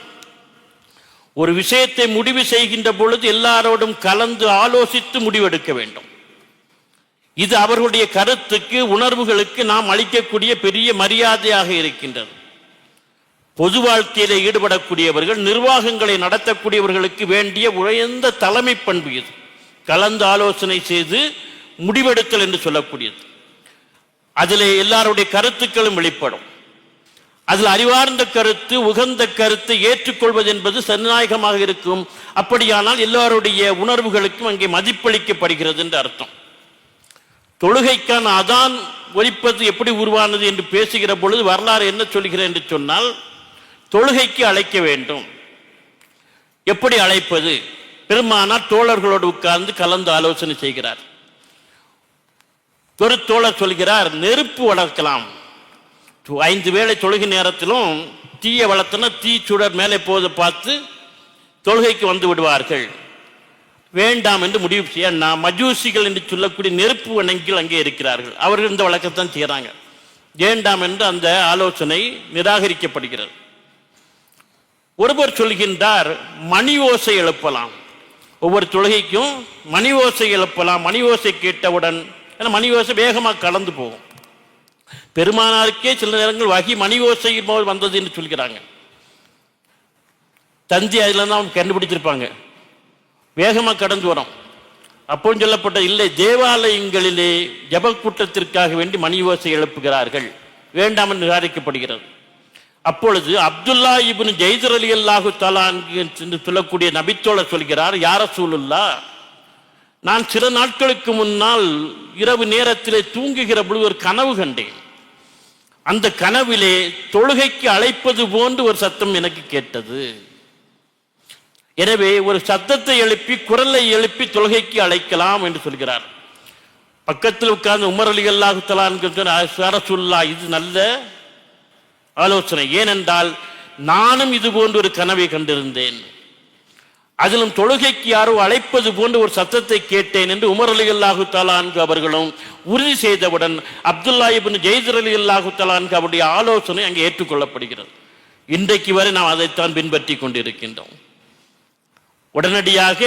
ஒரு விஷயத்தை முடிவு செய்கின்ற பொழுது எல்லாரோடும் கலந்து ஆலோசித்து முடிவெடுக்க வேண்டும். இது அவர்களுடைய கருத்துக்கு, உணர்வுகளுக்கு நாம் அளிக்கக்கூடிய பெரிய மரியாதையாக இருக்கின்றது. பொது வாழ்க்கையில ஈடுபடக்கூடியவர்கள், நிர்வாகங்களை நடத்தக்கூடியவர்களுக்கு வேண்டிய உயர்ந்த தலைமை பண்பு இது. கலந்து ஆலோசனை செய்து முடிவெடுத்தல் என்று சொல்லக்கூடியது. அதிலே எல்லாருடைய கருத்துக்களும் வெளிப்படும். அதில் அறிவார்ந்த கருத்து, உகந்த கருத்தை ஏற்றுக்கொள்வது என்பது சனநாயகமாக இருக்கும். அப்படியானால் எல்லாருடைய உணர்வுகளுக்கும் அங்கே மதிப்பளிக்கப்படுகிறது என்று அர்த்தம். தொழுகைக்கான அதான் ஒலிப்பது எப்படி உருவானது என்று பேசுகிற பொழுது வரலாறு என்ன சொல்கிறேன் என்று சொன்னால், தொழுகைக்கு அழைக்க வேண்டும். எப்படி அழைப்பது? பெருமானார் தோழர்களோடு உட்கார்ந்து கலந்து ஆலோசனை செய்கிறார். ஒரு தோழர் சொல்கிறார், நெருப்பு வளர்க்கலாம். 5 வேளை தொழுகை நேரத்திலும் தீயை வளர்த்தனா தீ சுடர் மேலே போதை பார்த்து தொழுகைக்கு வந்து விடுவார்கள். வேண்டாம் என்று முடிவு செய்ய மஜூசிகள் என்று சொல்லக்கூடிய நெருப்பு வணங்கிகள் அங்கே இருக்கிறார்கள். அவர்கள் இந்த வழக்கத்தான் செய்கிறாங்க. வேண்டாம் என்று அந்த ஆலோசனை நிராகரிக்கப்படுகிறது. ஒருவர் சொல்கின்றார், மணி ஓசை எழுப்பலாம். ஒவ்வொரு தொழுகைக்கும் மணி ஓசை எழுப்பலாம். மணி ஓசை கேட்டவுடன், ஏன்னா மணி ஓசை வேகமாக கலந்து போகும். பெருமானாருக்கே சில நேரங்கள் வகி மணி ஓசை வந்தது என்று சொல்கிறாங்க. தந்தி அதில் தான் கண்டுபிடிச்சிருப்பாங்க, வேகமாக கடந்து வரும். அப்போ சொல்லப்பட்ட இல்லை, தேவாலயங்களிலே ஜப கூட்டத்திற்காக வேண்டி மணி ஓசை எழுப்புகிறார்கள், வேண்டாம் என்று நிராகரிக்கப்படுகிறது. அப்பொழுது அப்துல்லா இப்னு ஜைதர் ரலியல்லாஹு தஆலா என்று சொல்லக்கூடிய நபித்தோழர் சொல்கிறார், யா ரசூலுல்லாஹ், நான் சில நாட்களுக்கு முன்னால் இரவு நேரத்திலே தூங்குகிற பொழுது ஒரு கனவு கண்டேன். அந்த கனவிலே தொழுகைக்கு அழைப்பது போன்று ஒரு சத்தம் எனக்கு கேட்டது. எனவே ஒரு சத்தத்தை எழுப்பி, குரலை எழுப்பி தொழுகைக்கு அழைக்கலாம் என்று சொல்கிறார். பக்கத்தில் உட்கார்ந்து உமர் ரலியல்லாஹு தஆலா யா ரசூலுல்லாஹ், இது நல்ல ஆலோசனை. ஏனென்றால் நானும் இது போன்று ஒரு கனவை கண்டிருந்தேன், அதிலும் தொழுகைக்கு யாரோ அழைப்பது போன்று ஒரு சத்தத்தை கேட்டேன் என்று உமர் ரலியல்லாஹு தஆலா அவர்களும் உறுதி செய்தவுடன் அப்துல்லா இப்னு ஜைதர் ரலியல்லாஹு தஆலா அவருடைய ஆலோசனை அங்கே ஏற்றுக்கொள்ளப்படுகிறது. இன்றைக்கு வரை நாம் அதைத்தான் பின்பற்றி கொண்டிருக்கின்றோம். உடனடியாக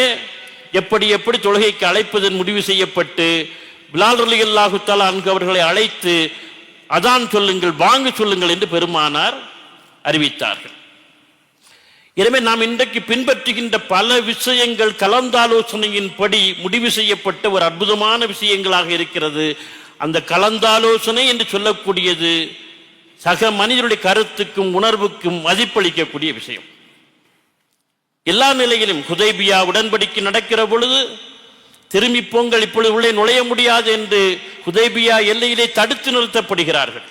எப்படி எப்படி தொழுகைக்கு அழைப்பதன் முடிவு செய்யப்பட்டு பிலால் ரலியல்லாஹு தஆலா அவர்களை அழைத்து அதான் சொல்லுங்கள், வாங்க சொல்லுங்கள் என்று பெருமானார் அறிவித்தார்கள். எனவே நாம் இன்றைக்கு பின்பற்றுகின்ற பல விஷயங்கள் கலந்தாலோசனையின்படி முடிவு செய்யப்பட்ட ஒரு அற்புதமான விஷயங்களாக இருக்கிறது. அந்த கலந்தாலோசனை என்று சொல்லக்கூடியது சக மனிதனுடைய கருத்துக்கும் உணர்வுக்கும் மதிப்பளிக்கக்கூடிய விஷயம். எல்லா நிலையிலும் ஹுதைபியா உடன்படிக்கை நடக்கிற பொழுது திரும்பி போங்கள், இப்பொழுது உள்ளே நுழைய முடியாது என்று ஹுதைபியா எல்லையிலே தடுத்து நிறுத்தப்படுகிறார்கள்.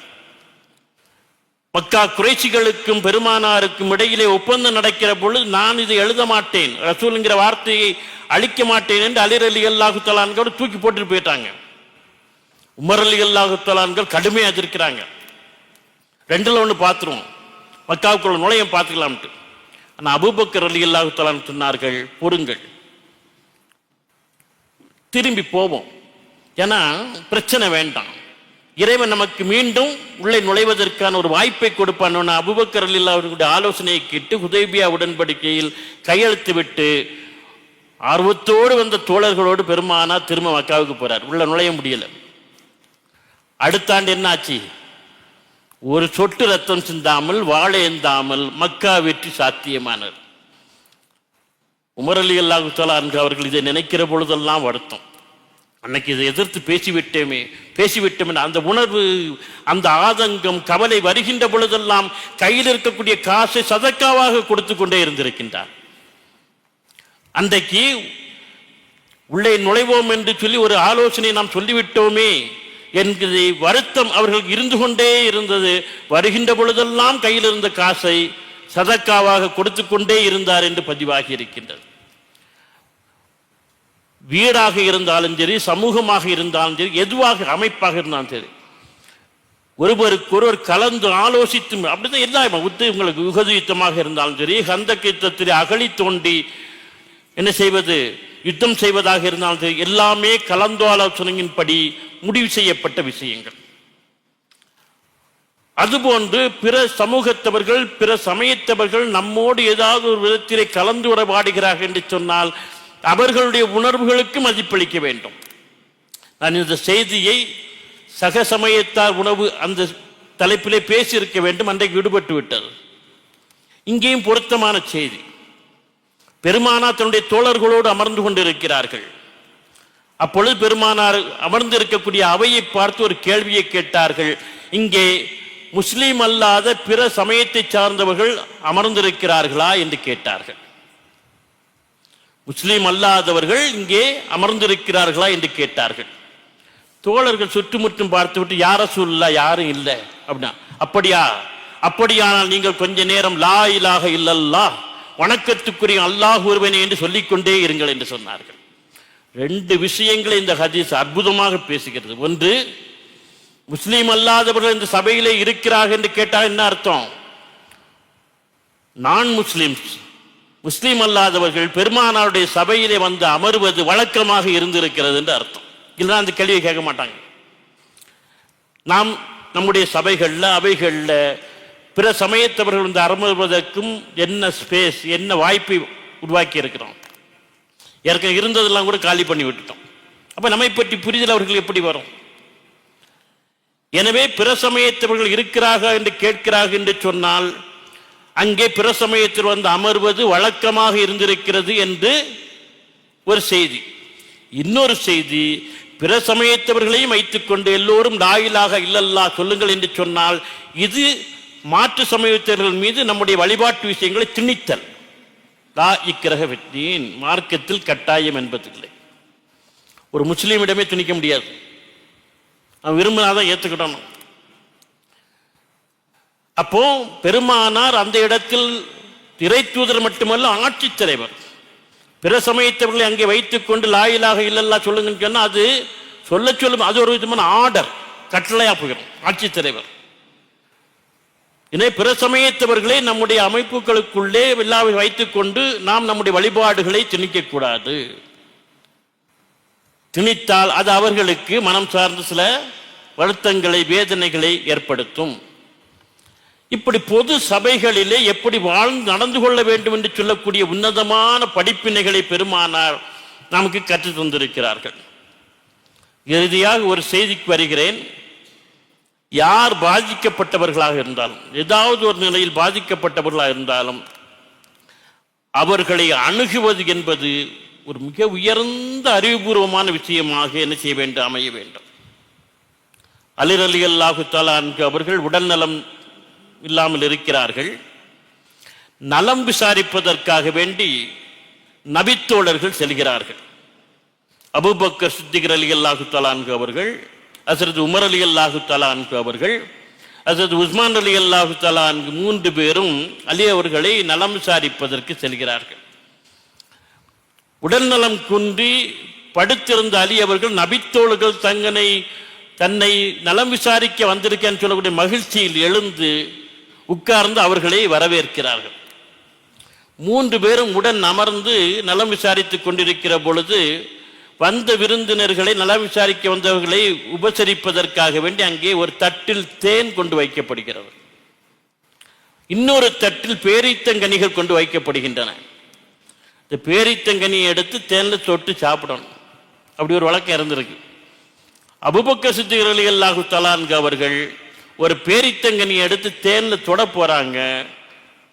மக்கா குறைஷிகளுக்கும் பெருமானாருக்கும் இடையிலே ஒப்பந்தம் நடக்கிற பொழுது, நான் இதை எழுத மாட்டேன், ரசூலுங்கிற வார்த்தையை அழிக்க மாட்டேன் என்று அலி ரலியல்லாஹு தஆலா அன்ஹு தூக்கி போட்டுட்டு போயிட்டாங்க. உமர் ரலியல்லாஹு தஆலா அன்ஹு கடுமையாக எதிர்க்கிறாங்க. 2ல் 1 பார்த்துருவோம், மக்காவுக்குள்ள நுழைய பார்த்துக்கலாம்ட்டு. ஆனால் அபூபக்கர் ரலியல்லாஹு தஆலா அன்ஹு சொன்னார்கள், பொறுங்கள், திரும்பி போவோம், ஏன்னா பிரச்சனை வேண்டாம், இறைவன் நமக்கு மீண்டும் உள்ளே நுழைவதற்கான ஒரு வாய்ப்பை கொடுப்பான். அபூபக்கர் ரலியல்லாஹு அவர்களுடைய ஆலோசனையை கேட்டு ஹுதைபியா உடன்படிக்கையில் கையெழுத்து விட்டு ஆர்வத்தோடு வந்த தோழர்களோடு பெருமானா திரும்ப மக்காவுக்கு போறார். உள்ள நுழைய முடியல. அடுத்த ஆண்டு என்ன ஆச்சு? ஒரு சொட்டு ரத்தம் சிந்தாமல், வாழை ஏந்தாமல் மக்கா வெற்றி சாத்தியமானது. உமர் ரலியல்லாஹு தஆலா அன்ஹு அவர்கள் இதை நினைக்கிற பொழுதெல்லாம் வருத்தம், அன்னைக்கு இதை எதிர்த்து பேசிவிட்டோமே அந்த உணர்வு, அந்த ஆதங்கம், கவலை வருகின்ற பொழுதெல்லாம் கையில் இருக்கக்கூடிய காசை சதக்காவாக கொடுத்து கொண்டே இருந்திருக்கின்றார். அன்றைக்கு உள்ளே நுழைவோம் என்று சொல்லி ஒரு ஆலோசனை நாம் சொல்லிவிட்டோமே என்கிற வருத்தம் அவர்கள் இருந்து கொண்டே இருந்தது. வருகின்ற பொழுதெல்லாம் கையில் இருந்த காசை சதக்காவாக கொடுத்து கொண்டே இருந்தார் என்று பதிவாகி இருக்கின்றது. வீடாக இருந்தாலும் சரி, சமூகமாக இருந்தாலும் சரி, எதுவாக அமைப்பாக இருந்தாலும் சரி, ஒருவருக்கு ஒருவர் கலந்து ஆலோசித்து அப்படிதான் எல்லாம். உங்களுக்கு உஹது யுத்தமாக இருந்தாலும் சரி, கந்தக் யுத்தத்தில் அகழி தோண்டி என்ன செய்வது, யுத்தம் செய்வதாக இருந்தாலும் சரி, எல்லாமே கலந்து ஆலோசனையின்படி முடிவு செய்யப்பட்ட விஷயங்கள். அதுபோன்று பிற சமூகத்தவர்கள், பிற சமயத்தவர்கள் நம்மோடு ஏதாவது ஒரு விதத்திலே கலந்து உறவாடுகிறார்கள் என்று சொன்னால் அவர்களுடைய உணர்வுகளுக்கு மதிப்பளிக்க வேண்டும். நான் இந்த செய்தியை சக சமயத்தார் உணவு அந்த தலைப்பிலே பேசியிருக்க வேண்டும், அன்றைக்கு விடுபட்டு விட்டது. இங்கேயும் பொருத்தமான செய்தி. பெருமானா தன்னுடைய தோழர்களோடு அமர்ந்து கொண்டிருக்கிறார்கள். அப்பொழுது பெருமானார் அமர்ந்திருக்கக்கூடிய அவையை பார்த்து ஒரு கேள்வியை கேட்டார்கள். இங்கே முஸ்லீம் அல்லாத பிற சமயத்தை சார்ந்தவர்கள் அமர்ந்திருக்கிறார்களா என்று கேட்டார்கள். முஸ்லீம் அல்லாதவர்கள் இங்கே அமர்ந்திருக்கிறார்களா என்று கேட்டார்கள். தோழர்கள் சுற்றுமுற்றும் பார்த்துவிட்டு யார சூழலா யாரும் இல்லை அப்படின்னா, அப்படியானால் நீங்கள் கொஞ்ச நேரம் லா இலாஹ இல்லல்லாஹ், வணக்கத்துக்குரிய அல்லாஹ் ஒருவனே என்று சொல்லிக்கொண்டே இருங்கள் என்று சொன்னார்கள். ரெண்டு விஷயங்களை இந்த ஹதீஸ் அற்புதமாக பேசுகிறது. ஒன்று, முஸ்லீம் அல்லாதவர்கள் இந்த சபையிலே இருக்கிறார்கள் என்று கேட்டால் என்ன அர்த்தம்? நான் முஸ்லிம்ஸ், முஸ்லீம் அல்லாதவர்கள் பெருமானாருடைய சபையிலே வந்து அமர்வது வழக்கமாக இருந்திருக்கிறது என்று அர்த்தம். இல்லைன்னா அந்த கேள்வியை கேட்க மாட்டாங்க. நாம் நம்முடைய சபைகளில் அவைகளில் பிற சமயத்தவர்கள் வந்து அமர்வதற்கும் என்ன ஸ்பேஸ், என்ன வாய்ப்பை உருவாக்கி இருக்கிறோம். ஏற்கனவே இருந்ததெல்லாம் கூட காலி பண்ணி விட்டுட்டோம். அப்ப நம்மை பற்றி புரிதல் அவர்கள் எப்படி வரும்? எனவே பிற சமயத்தவர்கள் இருக்கிறார்கள் என்று கேட்கிறார்கள் என்று சொன்னால் அங்கே பிற சமயத்தில் வந்து அமர்வது வழக்கமாக இருந்திருக்கிறது என்று ஒரு செய்தி. இன்னொரு செய்தி, பிற சமயத்தவர்களையும் வைத்துக்கொண்டு எல்லோரும் லா இலாஹ இல்லல்லாஹ் சொல்லுங்கள் என்று சொன்னால் இது மாற்று சமயத்தவர்கள் மீது நம்முடைய வழிபாட்டு விஷயங்களை திணித்தல். லா இக்ரஹ ஃபித்தீன், மார்க்கத்தில் கட்டாயம் என்பதில்லை. ஒரு முஸ்லீமிடமே திணிக்க முடியாது. அவன் விரும்பினாதான் ஏற்றுக்கிடணும். அப்போ பெருமானார் அந்த இடத்தில் இறை தூதர் மட்டுமல்ல, ஆட்சித் தலைவர். பிற சமயத்தவர்களை அங்கே வைத்துக் கொண்டு லா இலாஹ இல்லல்லாஹ் சொல்லுங்கன்னு சொன்னா அது சொல்லும், அது ஒரு விதமான ஆர்டர், கட்டளையா போயிடும் ஆட்சித் தலைவர். எனவே பிற சமயத்தவர்களை நம்முடைய அமைப்புகளுக்குள்ளே விழாவை வைத்துக் கொண்டு நாம் நம்முடைய வழிபாடுகளை திணிக்கக்கூடாது. திணித்தால் அது அவர்களுக்கு மனம் சார்ந்த சில வருத்தங்களை, வேதனைகளை ஏற்படுத்தும். இப்படி பொது சபைகளிலே எப்படி வாழ்ந்து நடந்து கொள்ள வேண்டும் என்று சொல்லக்கூடிய உன்னதமான படிப்பினைகளை பெருமானார் நமக்கு கற்றுத் தந்திருக்கிறார்கள். இறுதியாக ஒரு செய்திக்கு வருகிறேன். யார் பாதிக்கப்பட்டவர்களாக இருந்தாலும், ஏதாவது ஒரு நிலையில் பாதிக்கப்பட்டவர்களாக இருந்தாலும் அவர்களை அணுகுவது என்பது ஒரு மிக உயர்ந்த அறிவுபூர்வமான விஷயமாக என்ன செய்ய வேண்டும், அமைய வேண்டும். அலி ரலியல்லாஹு தஆலா அன்ஹு அவர்கள் உடல் நலம் இல்லாமல் இருக்கிறார்கள். நலம் விசாரிப்பதற்காக வேண்டி நபித்தோழர்கள் செல்கிறார்கள். அபூபக்கர் சித்திக் ரலியல்லாஹு தஆலா அன்ஹு அவர்கள், ஹஸ்ரத் உமர் ரலியல்லாஹு தஆலா அன்ஹு அவர்கள், ஹஸ்ரத் உஸ்மான் ரலியல்லாஹு தஆலா அன்ஹு, 3 பேரும் அலி அவர்களை நலம் விசாரிப்பதற்கு செல்கிறார்கள். உடல் நலம் குன்றி படுத்திருந்த அலி அவர்கள் நபித்தோழர்கள் தன்னை நலம் விசாரிக்க வந்திருக்கேன்னு சொல்லக்கூடிய மகிழ்ச்சியில் எழுந்து உட்கார்ந்து அவர்களை வரவேற்கிறார்கள். 3 பேரும் உடன் அமர்ந்து நலம் விசாரித்துக் கொண்டிருக்கிற பொழுது வந்த விருந்தினர்களை, நலம் விசாரிக்க வந்தவர்களை உபசரிப்பதற்காக வேண்டி அங்கே ஒரு தட்டில் தேன் கொண்டு வைக்கப்படுகிறது. இன்னொரு தட்டில் பேரீத்தங்கனிகள் கொண்டு வைக்கப்படுகின்றன. இந்த பேரீத்தங்கனியை எடுத்து தேன்ல தொட்டு சாப்பிடணும். அப்படி ஒரு வழக்கம் இருந்திருக்கு. அபூபக்கர் சித்திக் ரலியல்லாஹு தஆலா அன்ஹு அவர்கள் ஒரு பேரித்தங்கனியை எடுத்து தேன்ல தொட போறாங்க.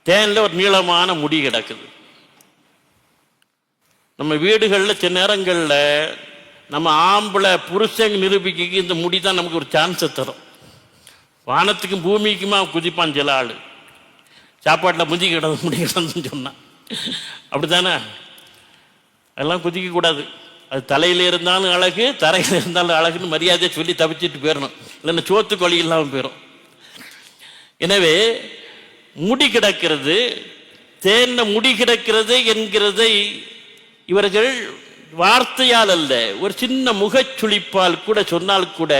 தேன்ல ஒரு நீளமான முடி கிடக்குது. நம்ம வீடுகளில் சில நேரங்களில் நம்ம ஆம்பளை புருஷங்க நிரூபிக்க இந்த முடி தான் நமக்கு ஒரு சான்ஸை தரும். வானத்துக்கும் பூமிக்குமா குதிப்பான் சில ஆள். சாப்பாட்டில் முடி கிடந்துன்னு சொன்னான். அப்படித்தானே? அதெல்லாம் குதிக்க கூடாது. அது தலையில இருந்தாலும் அழகு, தரையில் இருந்தாலும் அழகுன்னு மரியாதையை சொல்லி தப்பிச்சுட்டு போயிடணும். இல்லைன்னா சோத்து கொழி இல்லாமல் போயிடும். எனவே முடி கிடக்கிறது, தேன்ன முடி கிடக்கிறது என்கிறதை இவர்கள் வார்த்தையால் அல்ல, ஒரு சின்ன முகச்சுளிப்பால் கூட சொன்னால் கூட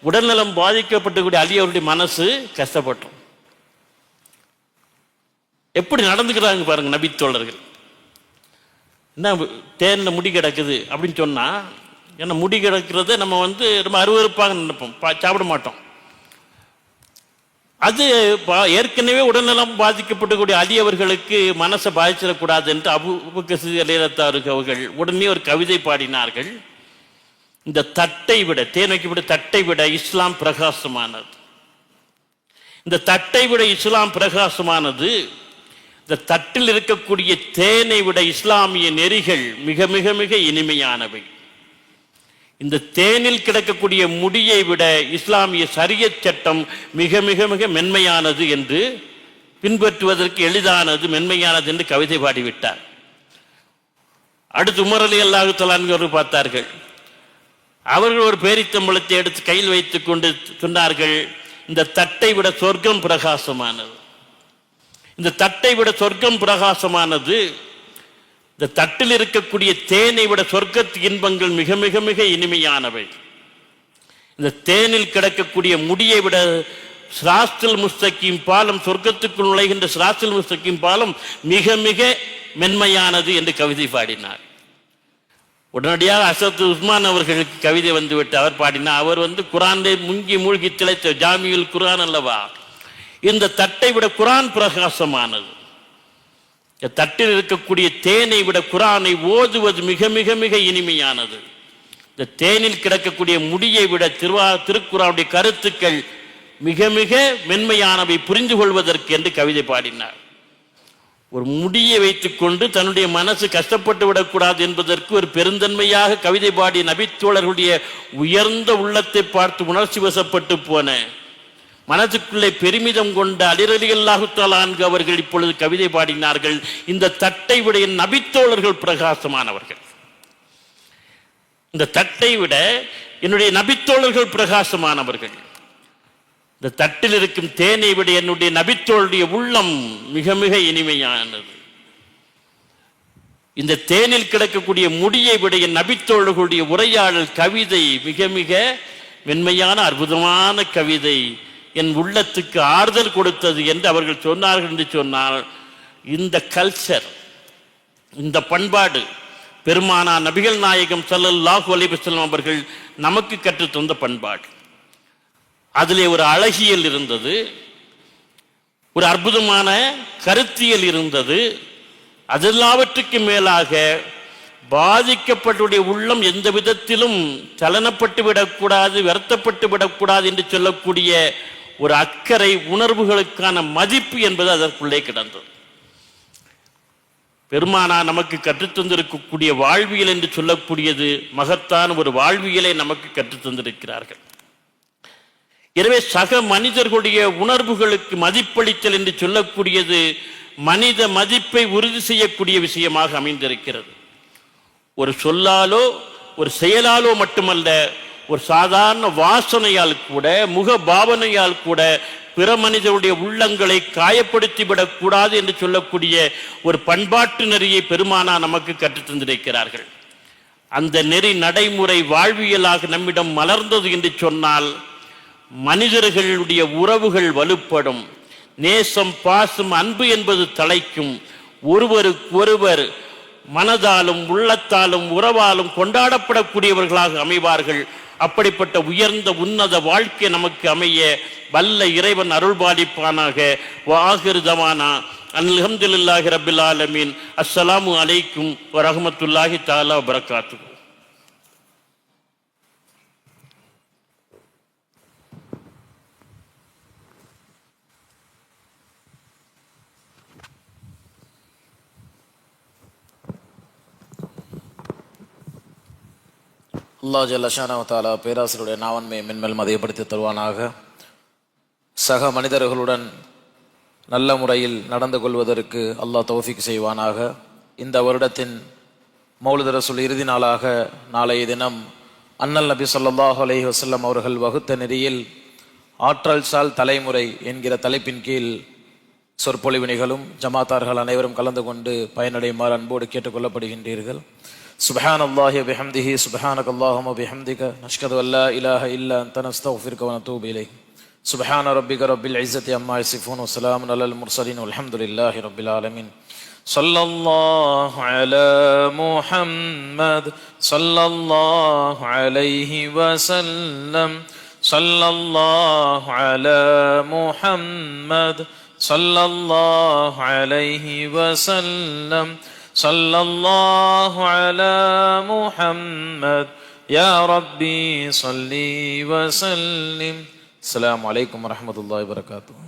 உடல்நலம் பாதிக்கப்பட்டக்கூடிய அலி அவருடைய மனசு கஷ்டப்பட்டோம். எப்படி நடந்துக்கிறாங்க பாருங்க நபித்தோழர்கள். என்ன தேன்ல முடி கிடக்குது அப்படின்னு சொன்னா, ஏன்னா முடி கிடக்கிறத நம்ம ரொம்ப அருவருப்பாக நினைப்போம், சாப்பிட மாட்டோம். அது ஏற்கனவே உடல்நலம் பாதிக்கப்பட்டக்கூடிய அலி அவர்களுக்கு மனசை பாதிச்சிடக்கூடாது என்று அபூபக்கர் சித்திக் அவர்கள் உடனே ஒரு கவிதை பாடினார்கள். இந்த தட்டை விட, தேன் வைக்கப்பட்ட தட்டை விட இஸ்லாம் பிரகாசமானது. இந்த தட்டை விட இஸ்லாம் பிரகாசமானது. இந்த தட்டில் இருக்கக்கூடிய தேனை விட இஸ்லாமிய நெறிகள் மிக மிக மிக இனிமையானவை. இந்த தேனில் கிடக்கக்கூடிய முடியை விட இஸ்லாமிய ஷரியத் சட்டம் மிக மிக மிக மென்மையானது என்று, பின்பற்றுவதற்கு எளிதானது, மென்மையானது என்று கவிதை பாடிவிட்டார். அடுத்து உமர் ரலியல்லாஹு தஆலா அன்ஹு பார்த்தார்கள். அவர்கள் ஒரு பேரித்தம்பளத்தை எடுத்து கையில் வைத்துக் கொண்டு சொன்னார்கள், இந்த தட்டை விட சொர்க்கம் பிரகாசமானது. இந்த தட்டை விட சொர்க்கம் பிரகாசமானது. இந்த தட்டில் இருக்கக்கூடிய தேனை விட சொர்க்கத்து இன்பங்கள் மிக மிக மிக இனிமையானவை. இந்த தேனில் கிடக்கக்கூடிய முடியை விட சிராத்துல் முஸ்தகீம் பாலம், சொர்க்கத்துக்குள் நுழைகின்ற சிராத்துல் முஸ்தகீம் பாலம் மிக மிக மென்மையானது என்று கவிதை பாடினார். உடனடியாக அசத் உஸ்மான் அவர்களுக்கு கவிதை வந்துவிட்டு அவர் பாடினார். அவர் குரானை முங்கி மூழ்கி திளைத்த ஜாமியுல் குரான் அல்லவா. இந்த தட்டை விட குரான் பிரகாசமானது. தட்டில் இருக்கக்கூடிய தேனை விட குரானை ஓதுவது மிக மிக மிக இனிமையானது. இந்த தேனில் கிடக்கக்கூடிய முடியை விட திருக்குறானுடைய கருத்துக்கள் மிக மிக மென்மையானவை, புரிந்து கொள்வதற்கு என்று கவிதை பாடினார். ஒரு முடியை வைத்துக் கொண்டு தன்னுடைய மனசு கஷ்டப்பட்டு விடக்கூடாது என்பதற்கு ஒரு பெருந்தன்மையாக கவிதை பாடிய நபித்தோழர்களுடைய உயர்ந்த உள்ளத்தை பார்த்து உணர்ச்சி வசப்பட்டு போன, மனதுக்குள்ளே பெருமிதம் கொண்ட அலி ரலியல்லாஹு தஆலா அன்ஹு அவர்கள் இப்பொழுது கவிதை பாடினார்கள், இந்த தட்டை விட என் நபித்தோழர்கள் பிரகாசமானவர்கள். இந்த தட்டை விட என்னுடைய நபித்தோழர்கள் பிரகாசமானவர்கள். இந்த தட்டில் இருக்கும் தேனை விட என்னுடைய நபித்தோளுடைய உள்ளம் மிக மிக இனிமையானது. இந்த தேனில் கிடக்கக்கூடிய முடியை விட என் நபித்தோழர்களுடைய உரையாடல் கவிதை மிக மிக மென்மையான அற்புதமான கவிதை, என் உள்ளத்துக்கு ஆறுதல் கொடுத்தது என்று அவர்கள் சொன்னார்கள். என்று சொன்னால் இந்த கல்ச்சர், இந்த பண்பாடு பெருமானா நபிகள் நாயகம் ஸல்லல்லாஹு அலைஹி வஸல்லம் அவர்கள் நமக்கு கற்றுத்தந்த பண்பாடு. அதிலே ஒரு அழகியல் இருந்தது, ஒரு அற்புதமான கருத்தியல் இருந்தது. அதெல்லாவற்றுக்கு மேலாக பாதிக்கப்பட்டுடைய உள்ளம் எந்த விதத்திலும் சலனப்பட்டு விடக்கூடாது, வருத்தப்பட்டு விடக்கூடாது என்று சொல்லக்கூடிய ஒரு அக்கறை, உணர்வுகளுக்கான மதிப்பு என்பது அதற்குள்ளே கிடந்தது. பெருமானா நமக்கு கற்றுத்தந்திருக்கக்கூடிய வாழ்வியல் என்று சொல்லக்கூடியது மகத்தான ஒரு வாழ்வியலை நமக்கு கற்றுத்தந்திருக்கிறார்கள். எனவே சக மனிதர்களுடைய உணர்வுகளுக்கு மதிப்பளித்தல் என்று சொல்லக்கூடியது மனித மதிப்பை உறுதி செய்யக்கூடிய விஷயமாக அமைந்திருக்கிறது. ஒரு சொல்லாலோ ஒரு செயலாலோ மட்டுமல்ல, ஒரு சாதாரண வாசனையால் கூட, முக பாவனையால் கூட பிற மனிதருடைய உள்ளங்களை காயப்படுத்திவிடக் கூடாது என்று சொல்லக்கூடிய ஒரு பண்பாட்டு நெறியை பெருமானா நமக்கு கற்றுத்தந்திருக்கிறார்கள். அந்த நெறி நடைமுறை வாழ்வியலாக நம்மிடம் மலர்ந்தது என்று சொன்னால் மனிதர்களுடைய உறவுகள் வலுப்படும், நேசம், பாசம், அன்பு என்பது தலைக்கும், ஒருவருக்கு ஒருவர் மனதாலும் உள்ளத்தாலும் உறவாலும் கொண்டாடப்படக்கூடியவர்களாக அமைவார்கள். அப்படிப்பட்ட உயர்ந்த உன்னத வாழ்க்கை நமக்கு அமைய வல்ல இறைவன் அருள்பாலிப்பானாக. வாஹிரு தவானா அல்ஹம்துலில்லாஹி ரப்பில் ஆலமீன். அஸ்ஸலாமு அலைக்கும் வரஹ்மத்துல்லாஹி தஆலா வபரகாத்துஹு. அல்லாஹ் ஜல்ல ஷானஹு தஆலா பேராசிரியருடைய நாவன்மையை மென்மேல் மதியப்படுத்தி தருவானாக. சக மனிதர்களுடன் நல்ல முறையில் நடந்து கொள்வதற்கு அல்லாஹ் தௌஃபீக் செய்வானாக. இந்த வருடத்தின் மௌலித் ரசூல் இறுதி நாளாக நாளைய தினம் அன்னல் நபி ஸல்லல்லாஹு அலைஹி வஸல்லம் அவர்கள் வகுத்த நெறியில் ஆற்றல் சால் தலைமுறை என்கிற தலைப்பின் கீழ் சொற்பொழிவு நிகழும். ஜமாத்தார்கள் அனைவரும் கலந்து கொண்டு பயனடையுமாறு அன்போடு கேட்டுக்கொள்ளப்படுகின்றீர்கள். சுப்ஹானல்லாஹி வபிஹம்திஹி சுப்ஹானக்கல்லாஹும்ம வபிஹம்திக நஷ்ஹது அல்லா இலாஹ இல்லா அன்த நஸ்தக்ஃபிருக வ நதூபு இலைக். சுப்ஹான ரப்பிக ரப்பில் இஸ்ஸத்தி அம்மா யசிஃபூன் வ ஸலாமுன் அலல் முர்ஸலீன் வல்ஹம்துலில்லாஹி ரப்பில் ஆலமீன். ஸல்லல்லாஹு அலா முஹம்மத் ஸல்லல்லாஹு அலைஹி வஸல்லம். ஸல்லல்லாஹு அலா முஹம்மத் ஸல்லல்லாஹு அலைஹி வஸல்லம். ஸல்லல்லாஹு அலா முஹம்மத் யா ரப்பி ஸல்லி வஸல்லிம். அஸ்ஸலாமு அலைக்கும் வரஹ்மத்துல்லாஹி வபரகாத்துஹு.